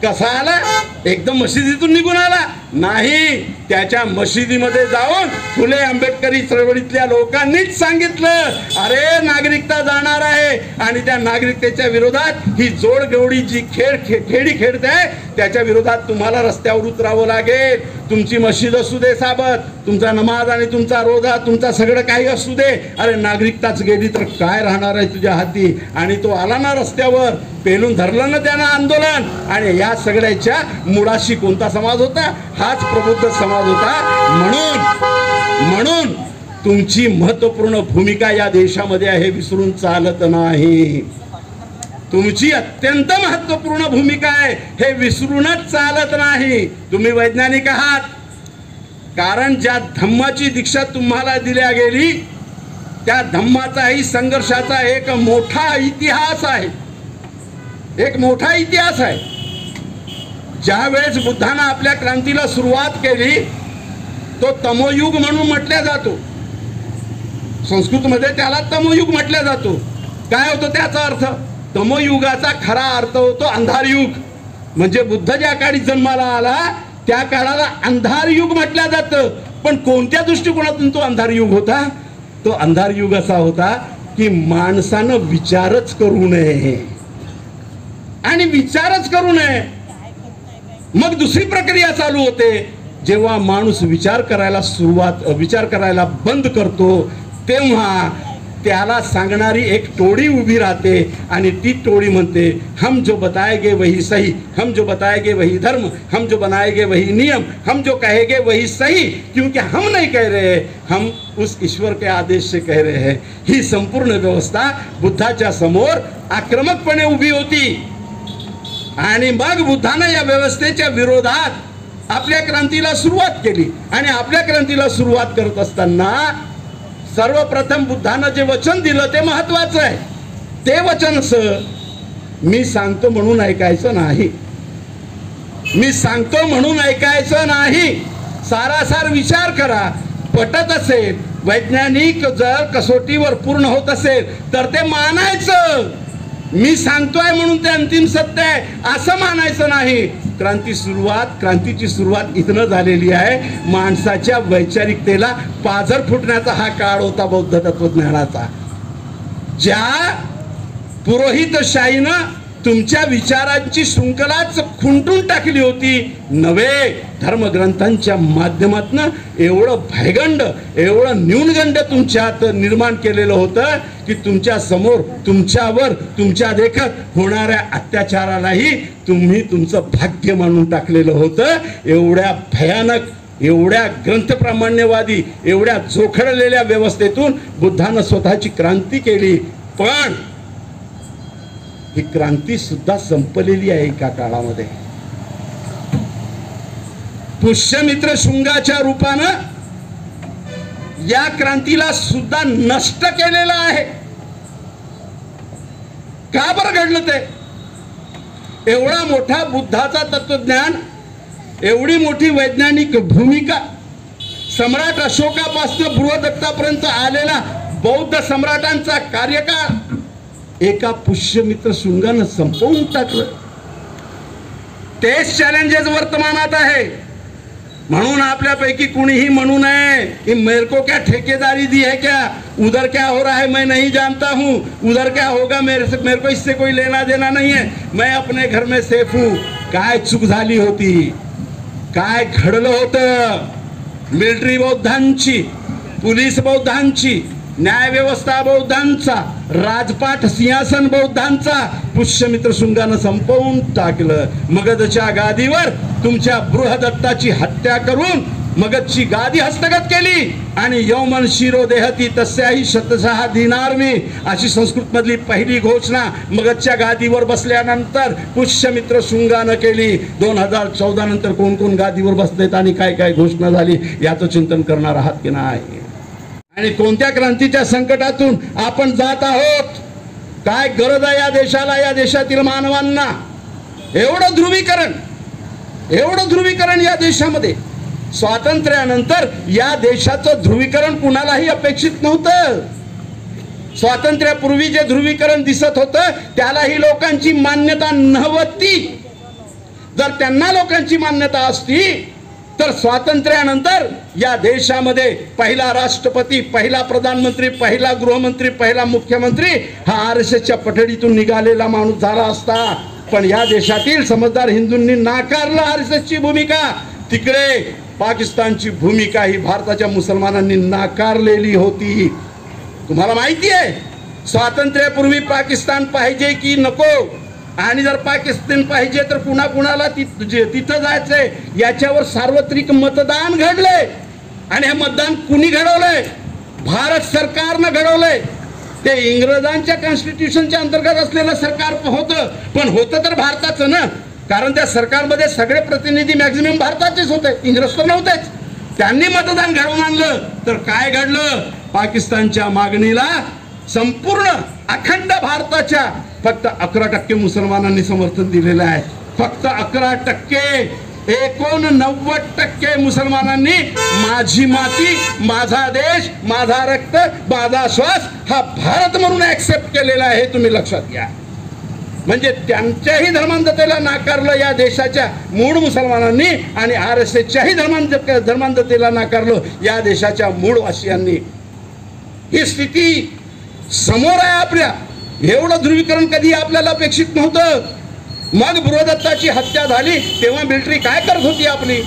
Speaker 1: कसा आला? एकदम मशिदीतून निघून आला नाही. त्याच्या मशिदीमध्ये जाऊन फुले आंबेडकरी चळवळीतल्या लोकांनीच सांगितलं, अरे नागरिकता जाणार आहे आणि त्या नागरिकतेच्या विरोधात ही जोडगवडी जी खेळी खेळते त्याच्या विरोधात तुम्हाला रस्त्यावर उतरावं लागेल. तुमची मशीद असू दे साबत, तुमचा नमाज आणि तुमचा रोजा, तुमचा सगळं काही असू दे, अरे नागरिकताच गेली तर काय राहणार आहे तुझ्या हाती. आणि तो आला ना रस्त्यावर, पेलून धरलं ना त्यानं आंदोलन. आणि या सगळ्याच्या मुळाशी कोणता समाज होता? हाच प्रबुद्ध समाज होता. म्हणून तुमची महत्वपूर्ण भूमिका या देशामध्ये आहे, विसरून चालत नाही. तुमची अत्यंत महत्वपूर्ण भूमिका आहे, हे विसरूनच चालत नाही. तुम्ही वैज्ञानिक आहात, कारण ज्या धम्माची दीक्षा तुम्हाला दिल्या गेली त्या धम्माचाही संघर्षाचा एक मोठा इतिहास आहे, एक मोठा इतिहास आहे. ज्या वेळेस बुद्धानं आपल्या क्रांतीला सुरुवात केली तो तमोयुग म्हणून म्हटल्या जातो. संस्कृतमध्ये त्याला तमोयुग म्हटल्या जातो. काय होतो त्याचा अर्थ? तमोयुगाचा खरा अर्थ होतो अंधार युग. म्हणजे बुद्ध ज्या काळी जन्माला आला त्या काळाला अंधार युग म्हटलं जातं. पण कोणत्या दृष्टिकोनातून तो अंधार युग होता? तो अंधार युग असा होता की माणसानं विचारच करू नये, आणि विचारच करू नये. मग दुसरी प्रक्रिया चालू होते. जेव्हा माणूस विचार करायला बंद करतो तेव्हा त्याला सांगणारी एक टोळी उभी राहते आणि ती टोळी म्हणते, हम जो बताएंगे वही सही, हम जो बताएंगे वही धर्म, हम जो बनाएंगे वही नियम, हम जो कहेंगे वही सही, क्योंकि हम नहीं कह रहे, हम उस ईश्वर के आदेश से कह रहे हैं. ही संपूर्ण व्यवस्था बुद्धाच्या समोर आक्रमकपणे उभी होती. आणि मग बुद्धानं या व्यवस्थेच्या विरोधात आपल्या क्रांतीला सुरुवात केली. आणि आपल्या क्रांतीला सुरुवात करत असताना सर्वप्रथम बुद्धानं जे वचन दिलं ते महत्वाचं आहे. ते वचन मी सांगतो म्हणून ऐकायचं नाही, मी सांगतो म्हणून ऐकायचं नाही. सारासार विचार करा. पटत असेल, वैज्ञानिक जर कसोटीवर पूर्ण होत असेल तर ते मानायचं. मी सांगतोय म्हणून ते अंतिम सत्य आहे असं मानायचं नाही. क्रांतीची सुरुवात इथनं झालेली आहे. माणसाच्या वैचारिकतेला पाझर फुटण्याचा हा काळ होता बौद्ध तत्वज्ञानाचा. ज्या पुरोहितशाहीनं तुमच्या विचारांची शृंखलाच खुंटून टाकली होती, नवे धर्मग्रंथांच्या माध्यमातून एवढं भयगंड, एवढं न्यूनगंड तुमच्यात निर्माण केलेलं होतं की तुमच्या समोर, तुमच्यावर, तुमच्या देखत होणाऱ्या अत्याचारालाही तुम्ही तुमचं भाग्य मानून टाकलेलं होतं. एवढ्या भयानक, एवढ्या ग्रंथप्रामाण्यवादी, एवढ्या जोखडलेल्या व्यवस्थेतून बुद्धानं स्वतःची क्रांती केली. पण ही क्रांती सुद्धा संपलेली आहे एका काळामध्ये. पुष्यमित्र शुंगाच्या रूपानं या क्रांतीला सुद्धा नष्ट केलेलं आहे. का बरं घडलं ते? एवढा मोठा बुद्धाचा तत्वज्ञान, एवढी मोठी वैज्ञानिक भूमिका, सम्राट अशोकापासून बृहदत्तापर्यंत आलेला बौद्ध सम्राटांचा कार्यकाळ एका पुष्यमित्र शृंगानं संपवून टाकलं. तेच चॅलेंजेस वर्तमानात आहे. म्हणून आपल्यापैकी कुणीही म्हणू नये कि मेरे को क्या ठेकेदारी दी है, क्या उधर क्या हो रहा है मैं नहीं जानता हूँ, उधर क्या होगा मेरे को इससे कोई लेना देना नहीं है, मैं अपने घर में सेफ हूँ. काय चूक झाली होती, काय घडलं होतं. मिलिटरी बौद्धांची, पोलीस बौद्धांची, न्यायव्यवस्था बौद्धांचा, राजपाट सिंहासन बौद्धांचा पुष्यमित्र शृंगानं संपवून टाकलं. मगधच्या गादीवर तुमच्या बृहदत्ताची हत्या करून मगधची गादी हस्तगत केली आणि यौमन शिरो देहती तस्याही शतशः दिनार मी अशी संस्कृत मधली पहिली घोषणा मगधच्या गादीवर बसल्यानंतर पुष्यमित्र शृंगानं केली. 2014 नंतर कोण कोण गादीवर बसलेत आणि काय काय घोषणा झाली याचं चिंतन करणार आहात की नाही. आणि कोणत्या क्रांतीच्या संकटातून आपण जात आहोत, काय गरज आहे या देशाला, या देशातील मानवांना. एवढं ध्रुवीकरण या देशामध्ये. स्वातंत्र्यानंतर या देशाचं ध्रुवीकरण कुणालाही अपेक्षित नव्हतं. स्वातंत्र्यापूर्वी जे ध्रुवीकरण दिसत होतं त्यालाही लोकांची मान्यता नव्हती. जर त्यांना लोकांची मान्यता असती तर स्वातंत्र्यानंतर या देशामध्ये पहिला राष्ट्रपती, पहिला प्रधानमंत्री, पहिला गृहमंत्री, पहिला मुख्यमंत्री हा RSSच्या पठडीतून निघालेला माणूस झाला असता. पण या देशातील समजदार हिंदूंनी नाकारलं RSSची भूमिका. तिकडे पाकिस्तानची भूमिका ही भारताच्या मुसलमानांनी नाकारलेली होती. तुम्हाला माहिती आहे स्वातंत्र्यापूर्वी पाकिस्तान पाहिजे की नको, आणि जर पाकिस्तान पाहिजे तर कुणाला तिथं जायचंय याच्यावर सार्वत्रिक मतदान घडलंय. आणि हे मतदान कुणी घडवलंय? भारत सरकारनं घडवलंय. ते इंग्रजांच्या कॉन्स्टिट्यूशनच्या अंतर्गत असलेलं सरकार होतं, पण होतं तर भारताचं ना, कारण त्या सरकारमध्ये सगळे प्रतिनिधी मॅक्झिमम भारताचेच होते, इंग्रज तर नव्हतेच. त्यांनी मतदान घडवून आणलं तर काय घडलं? पाकिस्तानच्या मागणीला संपूर्ण अखंड भारताच्या फक्त 11% मुसलमानांनी समर्थन दिलेलं आहे. फक्त 11%. 89% मुसलमानांनी माझी माती, माझा देश, माझा रक्त, माझा श्वास हा भारत म्हणून ऍक्सेप्ट केलेला आहे. तुम्ही लक्षात घ्या. म्हणजे त्यांच्याही धर्मांधतेला नाकारलं या देशाच्या मूळ मुसलमानांनी आणि RSSच्याही धर्मांधतेला नाकारलं या देशाच्या मूळवासियांनी. ही स्थिती समोर आहे आपल्या. एवढं ध्रुवीकरण कधी आपल्याला अपेक्षित नव्हतं. मग बृहदत्ताची हत्या झाली तेव्हा मिलिटरी काय करत होती आपली?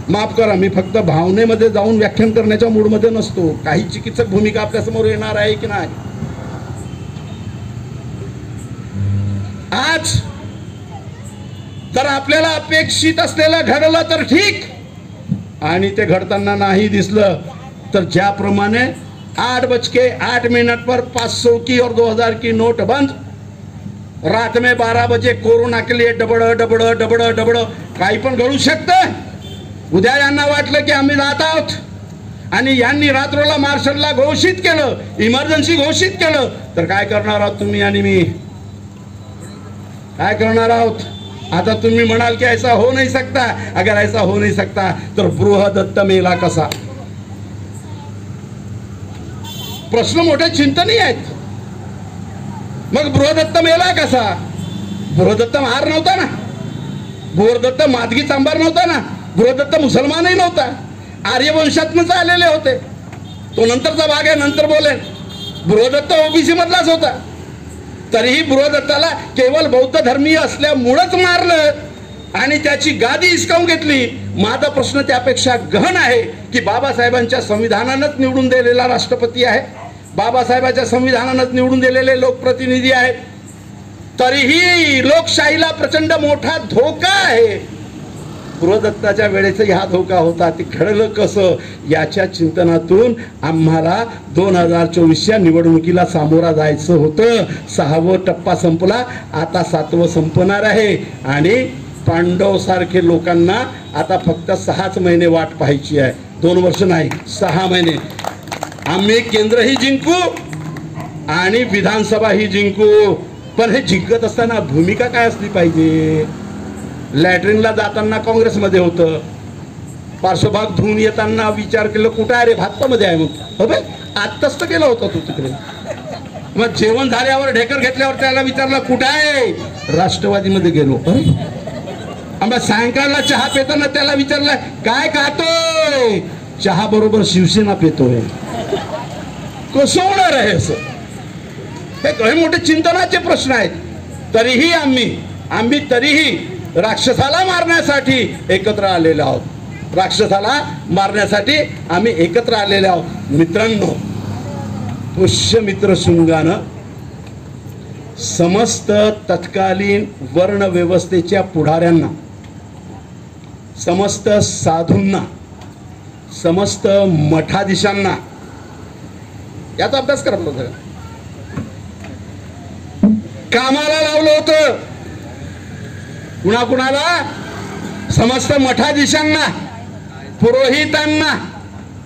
Speaker 1: माफ करा, मी फक्त भावनेमध्ये जाऊन व्याख्यान करण्याच्या मूडमध्ये नसतो. काही चिकित्सक भूमिका आपल्या समोर येणार आहे की नाही. आज जर आपल्याला अपेक्षित असलेलं घडलं तर ठीक, आणि ते घडताना नाही दिसलं तर ज्याप्रमाणे 8:08 पर 500 की और 2000 की नोट बंद, रात में 12 बजे कोरोना के लिए डबड डबड डबड डबड काही पण घडू शकतं. उद्या यांना वाटलं की आम्ही जात आहोत आणि यांनी रात्रोला मार्शलला घोषित केलं, इमर्जन्सी घोषित केलं, तर काय करणार आहोत तुम्ही आणि मी? काय करणार आहोत? आता तुम्ही म्हणाल की ऐसा हो नहीं सकता. अगर ऐसा हो नहीं सकता तर बृहदत्त मेला कसा? प्रश्न मोठे चिंतनीय आहेत. मग बृहदत्त मेला कसा? बृहदत्त महार नव्हता ना, बृहदत्त मादगी चांभार नव्हता ना, बृहदत्त मुसलमानही नव्हता, आर्यवंशातनच आलेले होते. तो नंतरचा भाग आहे, नंतर बोलेन. बृहदत्त OBC मधलाच होता. तरीही बृहदत्ताला केवळ बौद्ध धर्मीय असल्यामुळेच मारलं आणि त्याची गादी हिसकावून घेतली. माझा प्रश्न त्यापेक्षा गहन आहे की बाबासाहेबांच्या संविधानानंच निवडून दिलेला राष्ट्रपती आहे, बाबासाहेबांच्या संविधानानंच निवडून दिलेले लोकप्रतिनिधी आहेत, तरीही लोकशाहीला प्रचंड मोठा धोका आहे. बृहदत्ताच्या वेळेचा हा धोका होता. ते घडलं कसं याच्या चिंतनातून आम्हाला 2024च्या निवडणुकीला सामोरा जायचं होतं. 6वा टप्पा संपला, आता 7वं संपणार आहे आणि पांडव सारखे लोकांना आता फक्त 6च महिने वाट पाहायची आहे. 2 वर्ष नाही, 6 महिने. आम्ही केंद्रही जिंकू आणि विधानसभाही जिंकू. पण हे जिंकत असताना भूमिका काय असली पाहिजे? लॅट्रिनला जाताना काँग्रेसमध्ये होतं, पार्श्वभाग धुवून येताना विचार केलं कुठं आहे रे, भाजपामध्ये आहे. मग हो बाई आत्ताच तर गेला होता तू तिकडे. मग जेवण झाल्यावर ढेकर घेतल्यावर त्याला विचारलं कुठं आहे, राष्ट्रवादीमध्ये गेलो. आम्हाला सायंकाळला चहा पिताना त्याला विचारलं काय खातोय, चहा बरोबर शिवसेना पितोय. कसं होणार आहे असं, हे काही मोठे चिंतनाचे प्रश्न आहेत. तरीही आम्ही तरीही राक्षसाला मारण्यासाठी एकत्र आलेलो आहोत. राक्षसाला मारण्यासाठी आम्ही एकत्र आलेले आहोत. मित्रांनो, पुष्यमित्र शृंगानं समस्त तत्कालीन वर्ण व्यवस्थेच्या पुढाऱ्यांना, समस्त साधूंना, समस्त मठाधीशांना याचा अभ्यास करा सगळं कामाला लावलं होतं. कुणाकुणाला? समस्त मठाधीशांना, पुरोहितांना,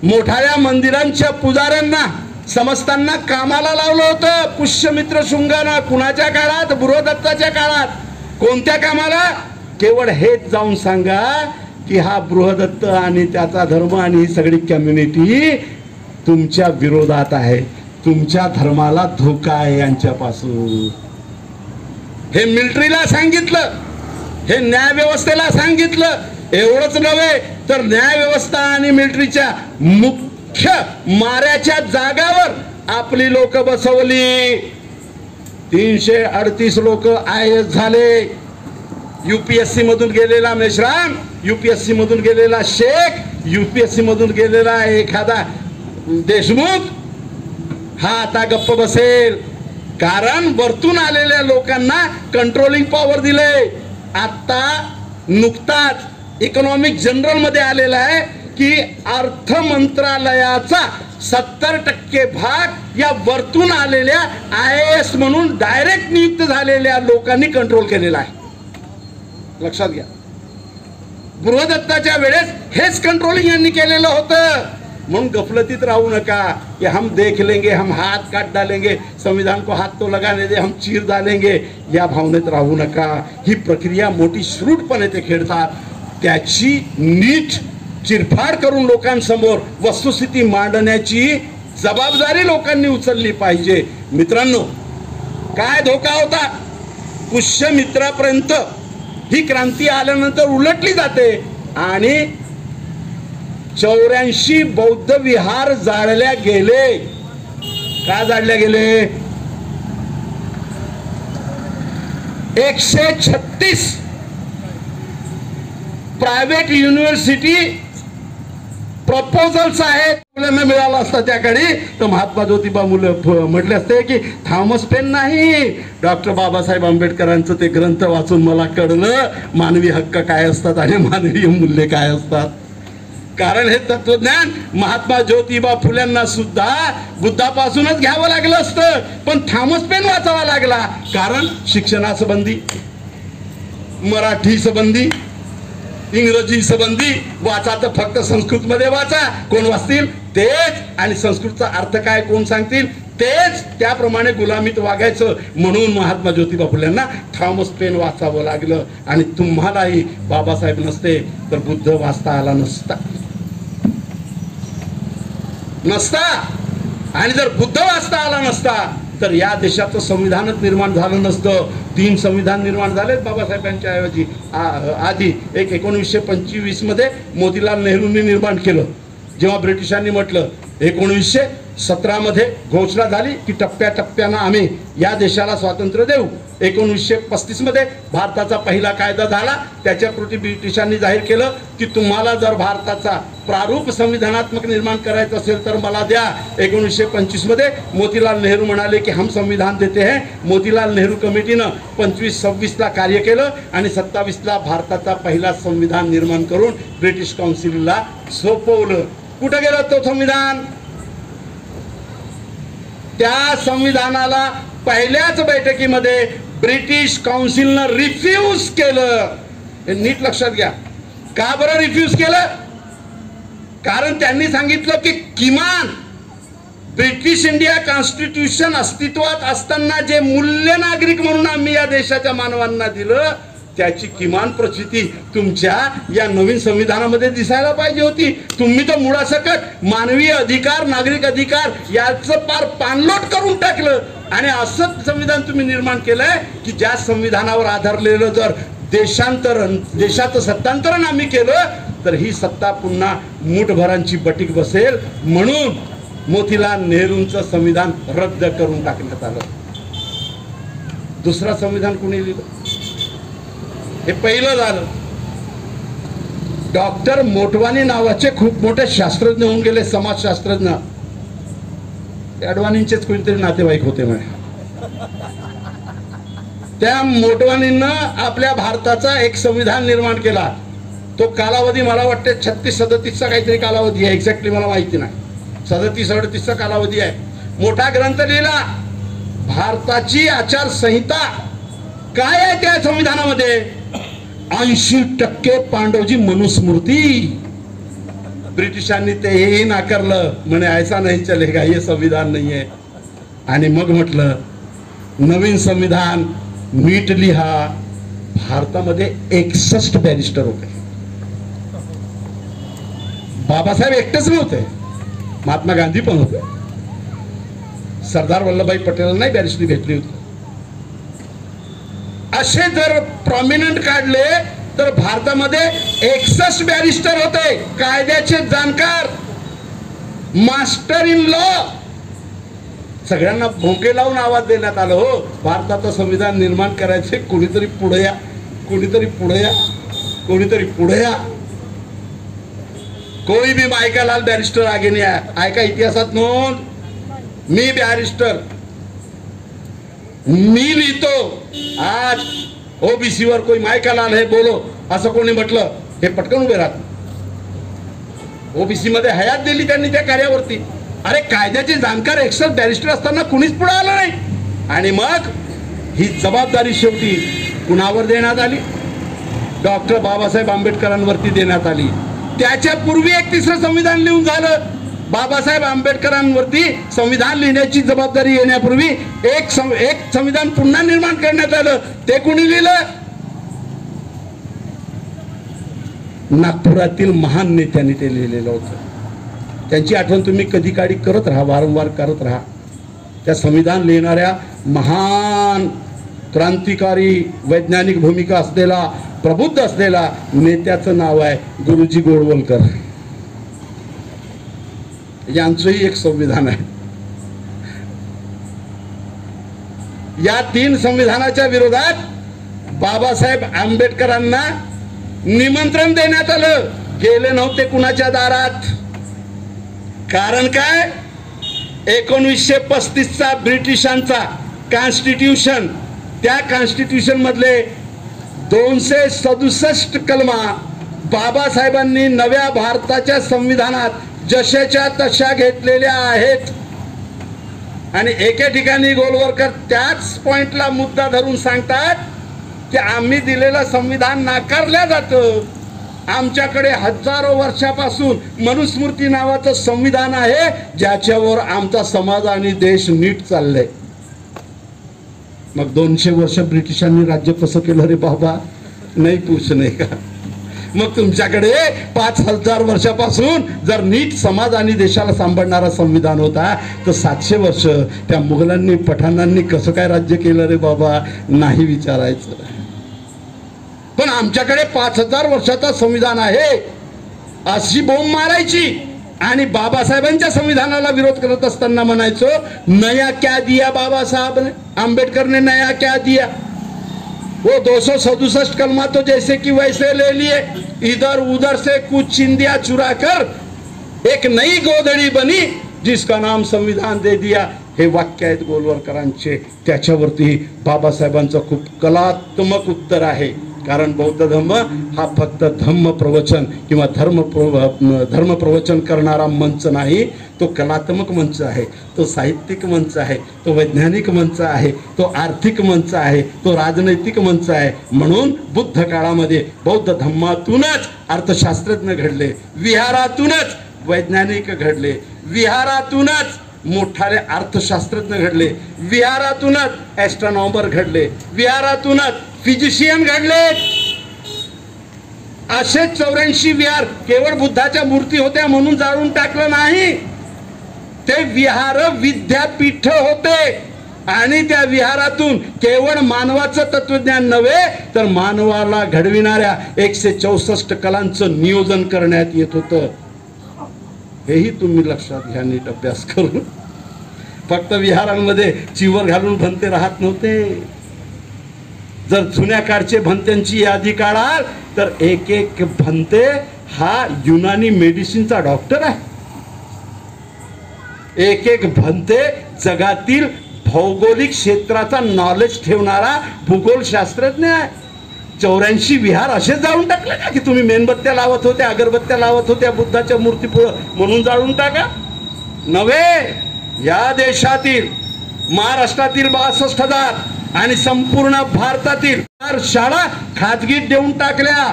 Speaker 1: मोठ्या मंदिरांच्या पुजाऱ्यांना, समस्तांना कामाला लावलं होतं पुष्यमित्र शृंगानं. कुणाच्या काळात? बृहदत्ताच्या काळात. कोणत्या कामाला? केवळ हेच जाऊन सांगा की हा बृहदत्त आणि त्याचा धर्म आणि ही सगळी कम्युनिटी तुमच्या विरोधात आहे, तुमच्या धर्माला धोका आहे यांच्यापासून. हे मिलिटरीला सांगितलं, हे न्याय व्यवस्थेला सांगितलं. एवढंच नव्हे तर न्याय व्यवस्था आणि मिलिटरीच्या मुख्य माऱ्याच्या जागावर आपली लोक बसवली. 338 लोक IAS झाले. UPSC मधून गेलेला मेश्राम, UPSC मधून गेलेला शेख, UPSC मधून गेलेला एखादा देशमुख हा आता गप्प बसेल, कारण वरतून आलेल्या लोकांना कंट्रोलिंग पॉवर दिले. आता नुकताच इकॉनॉमिक जनरल मध्ये आलेला आहे की अर्थ मंत्रालयाचा 70% भाग या वरतून आलेल्या IAS म्हणून डायरेक्ट नियुक्त झालेल्या लोकांनी कंट्रोल केलेला आहे. लक्षात घ्या, बृहदत्ताच्या वेळेस हेच कंट्रोलिंग यांनी केलेलं होतं. म्हणून गफलतीत राहू नका कि हम देख लेंगे, हम हाथ काट डालेंगे, संविधान को हाथ तो लगाने दे, हम चीर डालेंगे, या भावनेत राहू नका. ही प्रक्रिया मोठी श्रूडपणे ते खेळतात. त्याची नीट चिरफाड करून लोकांसमोर वस्तुस्थिती मांडण्याची जबाबदारी लोकांनी उचलली पाहिजे. मित्रांनो, काय धोका होता? पुष्यमित्रापर्यंत ही क्रांती आल्यानंतर उलटली जाते आणि 84 बौद्ध विहार जाळल्या गेले. का जाळल्या गेले? 136 प्रायव्हेट युनिव्हर्सिटी प्रपोजल्स आहेत. मुलांना मिळाला असता त्याकडे तर महात्मा ज्योतिबा म्हटले असते की थॉमस पेन नाही, डॉक्टर बाबासाहेब आंबेडकरांचं ते ग्रंथ वाचून मला कळलं मानवी हक्क काय असतात आणि मानवीय मूल्य काय असतात. कारण हे तत्वज्ञान महात्मा ज्योतिबा फुल्यांना सुद्धा बुद्धापासूनच घ्यावं लागलं असतं, पण थॉमस पेन वाचावा लागला. कारण शिक्षणासंबंधी, मराठी संबंधी, इंग्रजी संबंधी वाचा तर फक्त संस्कृत मध्ये वाचा. कोण वाचतील? तेच. आणि संस्कृतचा अर्थ काय कोण सांगतील? तेच. त्याप्रमाणे गुलामीत वागायचं. म्हणून महात्मा ज्योतिबा फुल्यांना थॉमस पेन वाचावं लागलं. आणि तुम्हालाही बाबासाहेब नसते तर बुद्ध वाचता आला नसता. आणि जर बुद्ध वाचता आला नसता तर या देशाचं संविधानच निर्माण झालं नसतं. 3 संविधान निर्माण झालेत बाबासाहेबांच्या ऐवजी. आधी एक 1925 मध्ये मोतीलाल नेहरूंनी निर्माण केलं. जेव्हा ब्रिटिशांनी म्हटलं 1917 मध्ये घोषणा झाली की टप्प्याटप्प्यानं आम्ही या देशाला स्वातंत्र्य देऊ. 1935 मध्ये भारताचा पहिला कायदा झाला. त्याच्याकृती ब्रिटिशांनी जाहीर केलं की तुम्हाला जर भारताचा प्रारूप संविधानात्मक निर्माण करायचं असेल तर मला द्या. 1925 मध्ये मोतीलाल नेहरू म्हणाले की हम संविधान देते हैं. मोतीलाल नेहरू कमिटीनं 25-26ला कार्य केलं आणि 27ला भारताचा पहिला संविधान निर्माण करून ब्रिटिश काउन्सिलला सोपवलं. कुठं गेलं तो संविधान? त्या संविधानाला पहिल्याच बैठकीमध्ये ब्रिटिश काउन्सिलनं रिफ्यूज केलं. हे नीट लक्षात घ्या. का बरं रिफ्यूज केलं? कारण त्यांनी सांगितलं की किमान ब्रिटिश इंडिया कॉन्स्टिट्यूशन अस्तित्वात असताना जे मूल्य नागरिक म्हणून आम्ही या देशाच्या मानवांना दिलं त्याची किमान प्रचिती तुमच्या या नवीन संविधानामध्ये दिसायला पाहिजे होती. तुम्ही तर मुळासकट मानवी अधिकार, नागरिक अधिकार याचं पार पाणलोट करून टाकलं आणि असंच संविधान तुम्ही निर्माण केलंय की ज्या संविधानावर आधारलेलं जर देशाचं सत्तांतरण आम्ही केलं तर ही सत्ता पुन्हा मूठभरांची बटीक बसेल, म्हणून मोतीलाल नेहरूंचं संविधान रद्द करून टाकण्यात आलं. दुसरा संविधान कोणी लिहिलं? हे पहिलं झालं. डॉक्टर मोटवानी नावाचे खूप मोठे शास्त्रज्ञ होऊन गेले, समाजशास्त्रज्ञ. अडवाणींचेच कोणीतरी नातेवाईक होते म्हणे. त्या मोटवानींनं आपल्या भारताचा एक संविधान निर्माण केला. तो कालावधी मला वाटते 36-37चा काहीतरी कालावधी आहे, एक्झॅक्टली मला माहिती नाही. 37-38चा कालावधी आहे. मोठा ग्रंथ लिहिला, भारताची आचारसंहिता. काय आहे त्या संविधानामध्ये? 80% पांडवजी मनुस्मृती. ब्रिटिशांनी तेही नाकारलं, म्हणे ऐसा नाही चलेगा, हे संविधान नाहीये. आणि मग म्हटलं नवीन संविधान नीट लिहा. भारतामध्ये 61 बॅरिस्टर होते. बाबासाहेब एकटेच नव्हते, महात्मा गांधी पण होते. सरदार वल्लभभाई पटेल नाही बॅरिस्टरी भेटली होती. असे जर प्रॉमिनंट काढले तर भारतामध्ये 61 बॅरिस्टर होते, कायद्याचे जाणकार, मास्टर इन लॉ. सगळ्यांना भोंके लावून आवाज देण्यात आलं, हो भारताचं संविधान निर्माण करायचे, कोणीतरी पुढे या, कोणीतरी पुढे या, कोणीतरी पुढे या. कोई भी मायकालाल बैरिस्टर आगे नहीं आया. ऐका इतिहासात नोंद, मी बॅरिस्टर, मी लिहितो. आज ओबीसी वर कोई मायकालाल है बोलो असं कोणी म्हटलं, हे पटकन उभे राहत. ओबीसी मध्ये हयात दिली त्यांनी त्या कार्यावरती. अरे कायद्याचे जाणकार 61 बॅरिस्टर असताना कुणीच पुढे आलं नाही. आणि मग ही जबाबदारी शेवटी कुणावर देण्यात आली? डॉक्टर बाबासाहेब आंबेडकरांवरती देण्यात आली. त्याच्या पूर्वी एक तिसरं संविधान लिहून झालं. बाबासाहेब आंबेडकरांवरती संविधान लिहिण्याची जबाबदारी येण्यापूर्वी एक संविधान पुन्हा निर्माण करण्यात आलं. ते कोणी लिहिलं? नागपुरातील महान नेत्यांनी ते लिहिलेलं होतं. त्यांची आठवण तुम्ही कधी काळी करत राहा, वारंवार करत राहा. त्या संविधान लिहिणाऱ्या महान क्रांतिकारी वैज्ञानिक भूमिका असलेला, प्रबुद्ध असलेला नेत्याचं नाव आहे गुरुजी गोळवलकर. यांचंही एक संविधान आहे. या 3 संविधानाच्या विरोधात बाबासाहेब आंबेडकरांना निमंत्रण देण्यात आलं. गेले नव्हते कुणाच्या दारात. कारण काय? 1935चा ब्रिटिशांचा कॉन्स्टिट्यूशन, त्या कॉन्स्टिट्यूशन मधले 267 कलमा बाबासाहेबांनी नव्या भारताच्या संविधानात जशाच्या तशा घेतलेल्या आहेत. आणि एके ठिकाणी गोलवरकर त्याच पॉइंटला मुद्दा धरून सांगतात की आम्ही दिलेलं संविधान नाकारलं जातं. आमच्याकडे हजारो वर्षापासून मनुस्मृती नावाचं संविधान आहे, ज्याच्यावर आमचा समाज आणि देश नीट चाललंय. मग 200 वर्ष ब्रिटिशांनी राज्य कसं केलं रे बाबा? नाही पूछणे का? मग तुमच्याकडे 5000 वर्षापासून जर नीट समाज आणि देशाला सांभाळणारा संविधान होता, तर 700 वर्ष त्या मुघलांनी, पठाणांनी कसं काय राज्य केलं रे बाबा? नाही विचारायचं. पण आमच्याकडे 5000 वर्षाचा संविधान आहे अशी बोंब मारायची. आणि बाबासाहेबांच्या संविधानाला विरोध करत असताना म्हणायचो, नया क्या दिया बाबा साहब ने, आंबेडकर ने नया क्या दिया? वो 267 कलमा तो जैसे कि वैसे ले लिए, इधर उधर से कुछ चिंदिया चुरा कर एक नई गोधड़ी बनी जिसका नाम संविधान दे दिया. हे वाक्य आहेत गोलवरकरांचे. त्याच्यावरती बाबासाहेबांचं खूप कलात्मक उत्तर आहे. कारण बौद्ध धम्म हा फक्त धम्म प्रवचन किंवा धर्म प्रवचन करणारा मंच नाही, तो कलात्मक मंच आहे, तो साहित्यिक मंच आहे, तो वैज्ञानिक मंच आहे, तो आर्थिक मंच आहे, तो राजनैतिक मंच आहे. म्हणून बुद्ध काळामध्ये बौद्ध धम्मातूनच अर्थशास्त्रज्ञ घडले, विहारातूनच वैज्ञानिक घडले, विहारातूनच मोठाले अर्थशास्त्रज्ञ घडले, विहारातूनच ॲस्ट्रॉनॉमर घडले, विहारातूनच फिजिशियन घडलेत. असे 84 विहार केवळ बुद्धाच्या मूर्ती होत्या म्हणून जाळून टाकलं नाही, ते विहार विद्यापीठ होते आणि त्या विहारातून केवळ मानवाचं तत्वज्ञान नव्हे तर मानवाला घडविणाऱ्या 164 कलांचं नियोजन करण्यात येत होतं. हेही तुम्ही लक्षात घ्या नीट अभ्यास करून. फक्त विहारांमध्ये चिवर घालून भंते राहत नव्हते. जर जुन्या काळचे भंत्यांची यादी काढाल तर एक एक भंते हा युनानी मेडिसिनचा डॉक्टर आहे. एक एक भंते जगातील भौगोलिक क्षेत्राचा नॉलेज ठेवणारा भूगोल शास्त्रज्ञ आहे. 84 विहार असे जाळून टाकले का की तुम्ही मेणबत्त्या लावत होत्या, अगरबत्त्या लावत होत्या बुद्धाच्या मूर्ती पुढं म्हणून जाळून टाका? नव्हे, या देशातील महाराष्ट्रातील 62,000 आणि संपूर्ण भारतातील शाळा खाजगीत देऊन टाकल्या.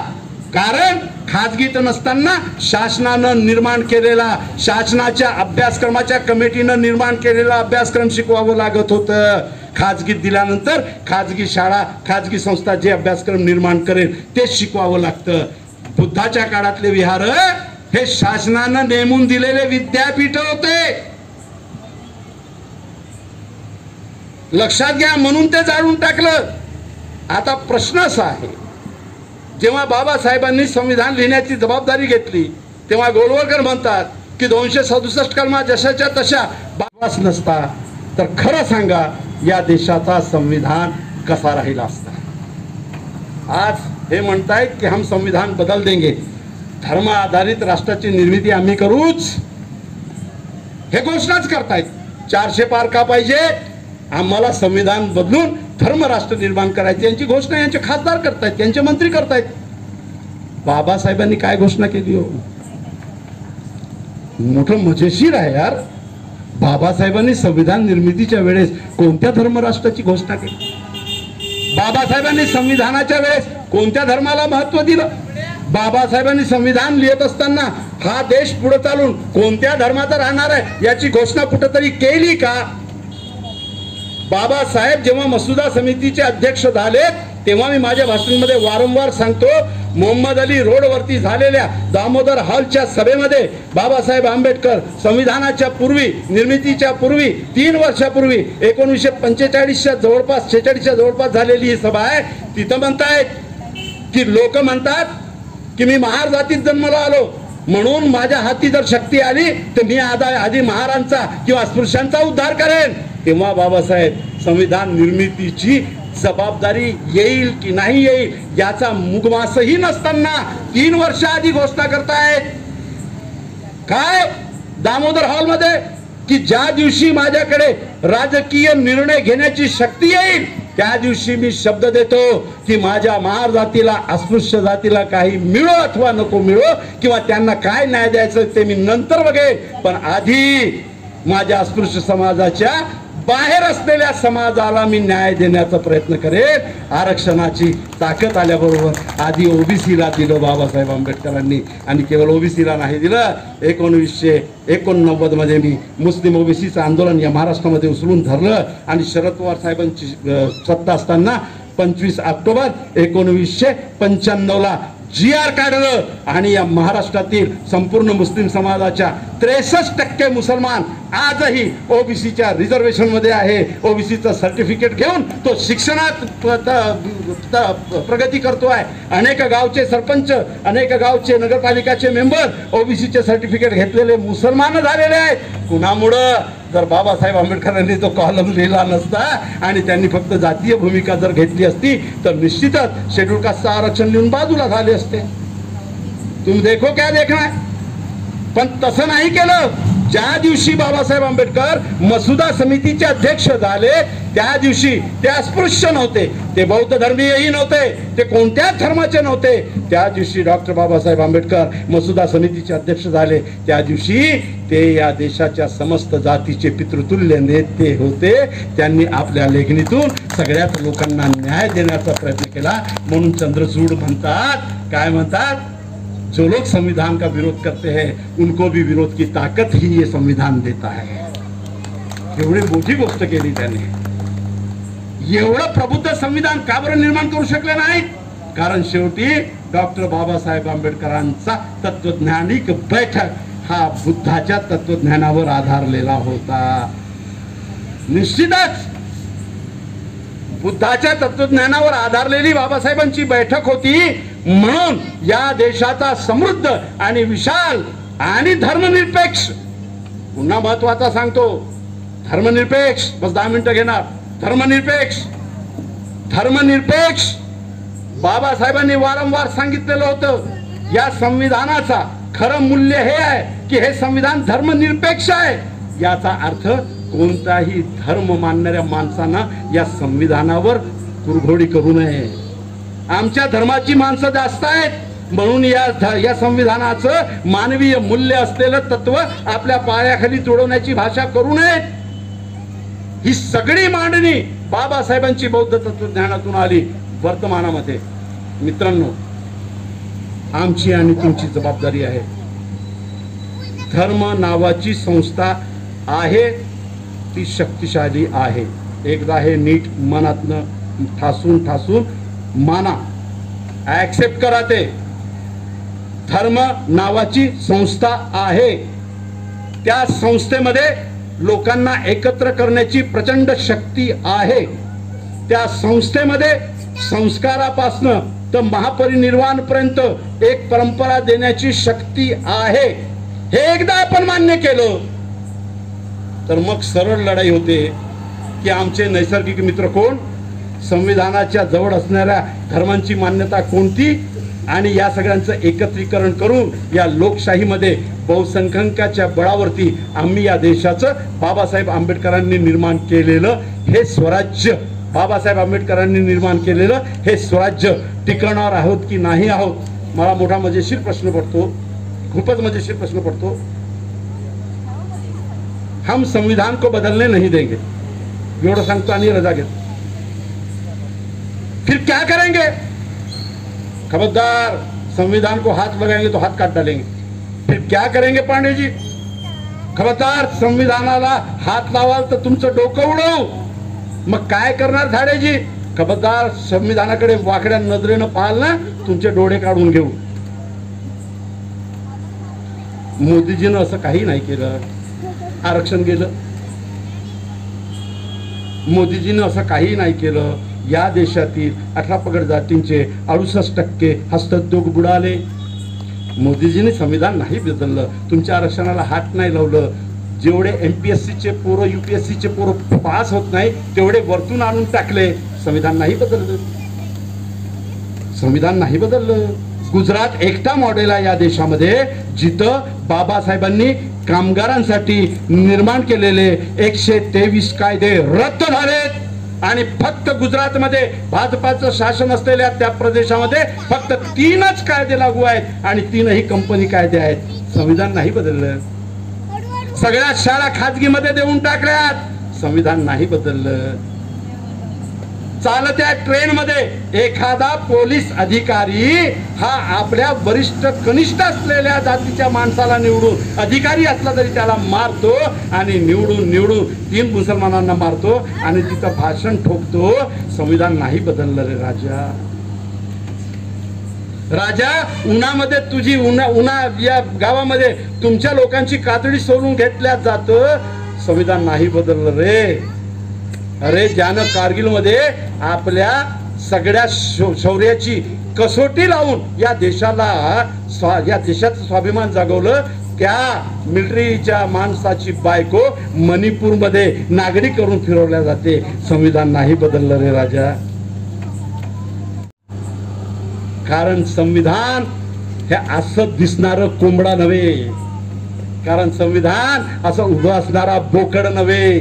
Speaker 1: कारण खाजगीत नसताना शासनानं निर्माण केलेला, शासनाच्या अभ्यासक्रमाच्या कमिटीनं निर्माण केलेला अभ्यासक्रम शिकवावं लागत होतं. खाजगीत दिल्यानंतर खाजगी शाळा, खाजगी संस्था जे अभ्यासक्रम निर्माण करेल तेच शिकवावं लागतं. बुद्धाच्या काळातले विहार हे शासनानं नेमून दिलेले विद्यापीठ होते. लक्षात घ्या, म्हणून ते जाळून टाकलं. आता प्रश्न असा आहे, जेव्हा बाबासाहेबांनी संविधान लिहिण्याची जबाबदारी घेतली तेव्हा गोलवलकर म्हणतात की 267 कलमा जशाच्या तशा बाबास नसता तर खरं सांगा या देशाचा संविधान कसा राहिला असता. आज हे म्हणतायत की हम संविधान बदल देंगे, धर्म आधारित राष्ट्राची निर्मिती आम्ही करूच, हे घोषणाच करतायत. 400 पार का पाहिजे, आम्हाला संविधान बदलून धर्म राष्ट्र निर्माण करायचे यांची घोषणा यांचे खासदार करतायत, त्यांचे मंत्री करतायत. बाबासाहेबांनी काय घोषणा केली हो? मोठं मजेशीर आहे यार. बाबासाहेबांनी संविधान निर्मितीच्या वेळेस कोणत्या धर्मराष्ट्राची घोषणा केली? बाबासाहेबांनी संविधानाच्या वेळेस कोणत्या धर्माला महत्व दिलं? बाबासाहेबांनी संविधान लिहित असताना हा देश पुढे चालून कोणत्या धर्माचा राहणार आहे याची घोषणा कुठेतरी केली का? बाबासाहेब जेव्हा मसुदा समितीचे अध्यक्ष झाले तेव्हा मी माझ्या भाषणांमध्ये वारंवार सांगतो, मोहम्मद अली रोडवरती झालेल्या दामोदर हॉलच्या सभेमध्ये बाबासाहेब आंबेडकर संविधानाच्या पूर्वी, निर्मितीच्या पूर्वी 3 वर्षापूर्वी 1945च्या जवळपास 46च्या जवळपास झालेली ही सभा आहे. तिथं म्हणतायत की लोक म्हणतात की मी महार जातीत जन्माला आलो म्हणून माझ्या हाती जर शक्ती आली तर मी आधी महारांचा किंवा अस्पृश्यांचा उद्धार करेन. तेव्हा बाबासाहेब संविधान निर्मितीची जबाबदारी येईल की नाही येईल याचा मुगमासही नसताना 3 वर्ष आधी घोषणा करतायत. काय दामोदर हॉलमध्ये की ज्या दिवशी माझ्याकडे राजकीय निर्णय घेण्याची शक्ती येईल त्या दिवशी मी शब्द देतो की माझ्या महार जातीला, अस्पृश्य जातीला काही मिळो अथवा नको मिळो किंवा त्यांना काय न्याय द्यायचं ते मी नंतर बघेन, पण आधी माझ्या अस्पृश्य समाजाच्या बाहेर असलेल्या समाजाला मी न्याय देण्याचा प्रयत्न करेन. आरक्षणाची ताकद आल्याबरोबर आधी ओबीसीला दिलं बाबासाहेब आंबेडकरांनी आणि केवळ ओबीसीला नाही दिलं. 1989 मध्ये मी मुस्लिम ओबीसीचं आंदोलन या महाराष्ट्रामध्ये उचलून धरलं आणि शरद पवार साहेबांची सत्ता असताना 25 ऑक्टोबर 1995ला GR काढलं आणि या महाराष्ट्रातील संपूर्ण मुस्लिम समाजाच्या 63% मुसलमान आजही ओबीसीच्या रिझर्वेशन मध्ये आहे. ओबीसीचं सर्टिफिकेट घेऊन तो शिक्षणात प्रगती करतोय. अनेक गावचे सरपंच, अनेक गावचे नगरपालिकाचे मेंबर ओबीसीचे सर्टिफिकेट घेतलेले मुसलमान झालेले आहेत. कुणामुळं? जर बाबासाहेब आंबेडकरांनी तो कॉलम लिहिला नसता आणि त्यांनी फक्त जातीय भूमिका जर घेतली असती तर निश्चितच शेड्यूल कास्टचं आरक्षण लिहून बाजूला झाले असते. तुम देखो क्या देखना है. पण तसं नाही केलं. ज्या दिवशी बाबासाहेब आंबेडकर मसुदा समितीचे अध्यक्ष झाले त्या दिवशी ते अस्पृश्य नव्हते, ते बौद्ध धर्मीयही नव्हते, ते कोणत्याच धर्माचे नव्हते. त्या दिवशी डॉक्टर बाबासाहेब आंबेडकर मसुदा समितीचे अध्यक्ष झाले त्या दिवशी ते या देशाच्या समस्त जातीचे पितृतुल्य नेते होते. त्यांनी आपल्या लेखणीतून सगळ्याच लोकांना न्याय देण्याचा प्रयत्न केला. म्हणून चंद्रचूड म्हणतात, काय म्हणतात, जो लोग संविधान का विरोध करते हैं उनको भी विरोध की ताकत ही ये संविधान देता है. एवढी मोठी गोष्ट केली त्याने. एवढं प्रबुद्ध संविधान का बरं निर्माण करू शकले नाहीत? कारण शेवटी डॉक्टर बाबासाहेब आंबेडकरांचा तत्वज्ञानिक बैठक हा बुद्धाच्या तत्वज्ञानावर आधारलेला होता. निश्चितच बुद्धाच्या तत्वज्ञानावर आधारलेली बाबासाहेबांची बैठक होती, म्हणून या देशाचा समृद्ध आणि विशाल आणि धर्मनिरपेक्ष, पुन्हा महत्वाचा सांगतो, धर्मनिरपेक्ष, बस 10 मिनिटं घेणार, धर्मनिरपेक्ष बाबासाहेबांनी वारंवार सांगितलेलं होतं. या संविधानाचा खरं मूल्य हे आहे की हे संविधान धर्मनिरपेक्ष आहे. याचा अर्थ कोणताही धर्म मानणाऱ्या माणसांना या संविधानावर कुरघोडी करू नये. आमच्या धर्माची माणसं जास्त आहेत म्हणून या संविधानाचं मानवीय मूल्य असलेलं तत्व आपल्या पायाखाली तुडवण्याची भाषा करू नयेत. ही सगळी मांडणी बाबासाहेबांची बौद्ध तत्वज्ञानातून आली. वर्तमानामध्ये मित्रांनो, आमची आणि तुमची जबाबदारी आहे. धर्म नावाची संस्था आहे, ती शक्तिशाली आहे. एकदा हे नीट मनातनं ठासून माना, ऍक्सेप्ट करा. ते धर्म नावाची संस्था आहे. त्या संस्थेमध्ये लोकांना एकत्र करण्याची प्रचंड शक्ती आहे. त्या संस्थेमध्ये संस्कारापासनं तर महापरिनिर्वाण पर्यंत एक परंपरा देण्याची शक्ती आहे. हे एकदा आपण मान्य केलं तर मग सरळ लढाई होते की आमचे नैसर्गिक मित्र कोण, संविधानाच्या जवळ असणाऱ्या धर्मांची मान्यता कोणती, आणि या सगळ्यांचं एकत्रीकरण करून या लोकशाहीमध्ये बहुसंख्याकाच्या बळावरती आम्ही या देशाचं बाबासाहेब आंबेडकरांनी निर्माण केलेलं हे स्वराज्य, बाबासाहेब आंबेडकरांनी निर्माण केलेलं हे स्वराज्य टिकवणार आहोत की नाही आहोत. मला मोठा मजेशीर प्रश्न पडतो, खूपच मजेशीर प्रश्न पडतो. हम संविधान को बदलने नहीं देंगे, एवढं सांगतो आणि रजा घेतो. फिर क्या करेंगे? खबरदार, संविधान को हाथ लगाएंगे तो हाथ काट डालेंगे. फिर क्या करेंगे पांडे जी? खबरदार, संविधानाला हात लावाल तर तुमचं डोकं उडवू. मग काय करणार झाडेजी? खबरदार, संविधानाकडे वाकड्या नजरेनं पाहाल ना, तुमचे डोळे काढून घेऊ. मोदीजीनं असं काही नाही केलं, आरक्षण गेलं. मोदीजीनं असं काही नाही केलं. या देशातील 18 पगड जातींचे 68% हस्तोद्योग बुडाले. मोदीजींनी संविधान नाही बदललं, तुमच्या आरक्षणाला हात नाही लावलं. जेवढे MPSCचे पोरं UPSCचे पोरं पास होत नाही तेवढे वरतून आणून टाकले. संविधान नाही बदललं, संविधान नाही बदललं. गुजरात एकटा मॉडेल आहे या देशामध्ये जिथं बाबासाहेबांनी कामगारांसाठी निर्माण केलेले 123 कायदे रद्द झालेत आणि फक्त गुजरातमध्ये भाजपाचं शासन असलेल्या त्या प्रदेशामध्ये फक्त 3च कायदे लागू आहेत आणि 3ही कंपनी कायदे आहेत. संविधान नाही बदललं. सगळ्या शाळा खाजगीमध्ये देऊन टाकल्यात. संविधान नाही बदललं. चालत्या ट्रेन मध्ये एखादा पोलीस अधिकारी हा आपल्या वरिष्ठ कनिष्ठ असलेल्या जातीच्या माणसाला निवडून अधिकारी असला तरी त्याला मारतो आणि निवडून 3 मुसलमानांना मारतो आणि तिथं भाषण ठोकतो. संविधान नाही बदललं रे राजा. उन्हामध्ये तुझी उन्हा या गावामध्ये तुमच्या लोकांची कातडी सोलून घेतल्या जात. संविधान नाही बदललं रे. अरे, ज्यानं कारगिल मध्ये आपल्या सगळ्या शौर्याची कसोटी लावून या देशाचं स्वाभिमान जागवलं, त्या मिलिटरीच्या माणसाची बायको मणिपूरमध्ये नागरिक करून फिरवल्या जाते. संविधान नाही बदललं रे राजा. कारण संविधान हे असं दिसणारं कोंबडा नव्हे, कारण संविधान असं उभं असणारा बोकड नव्हे.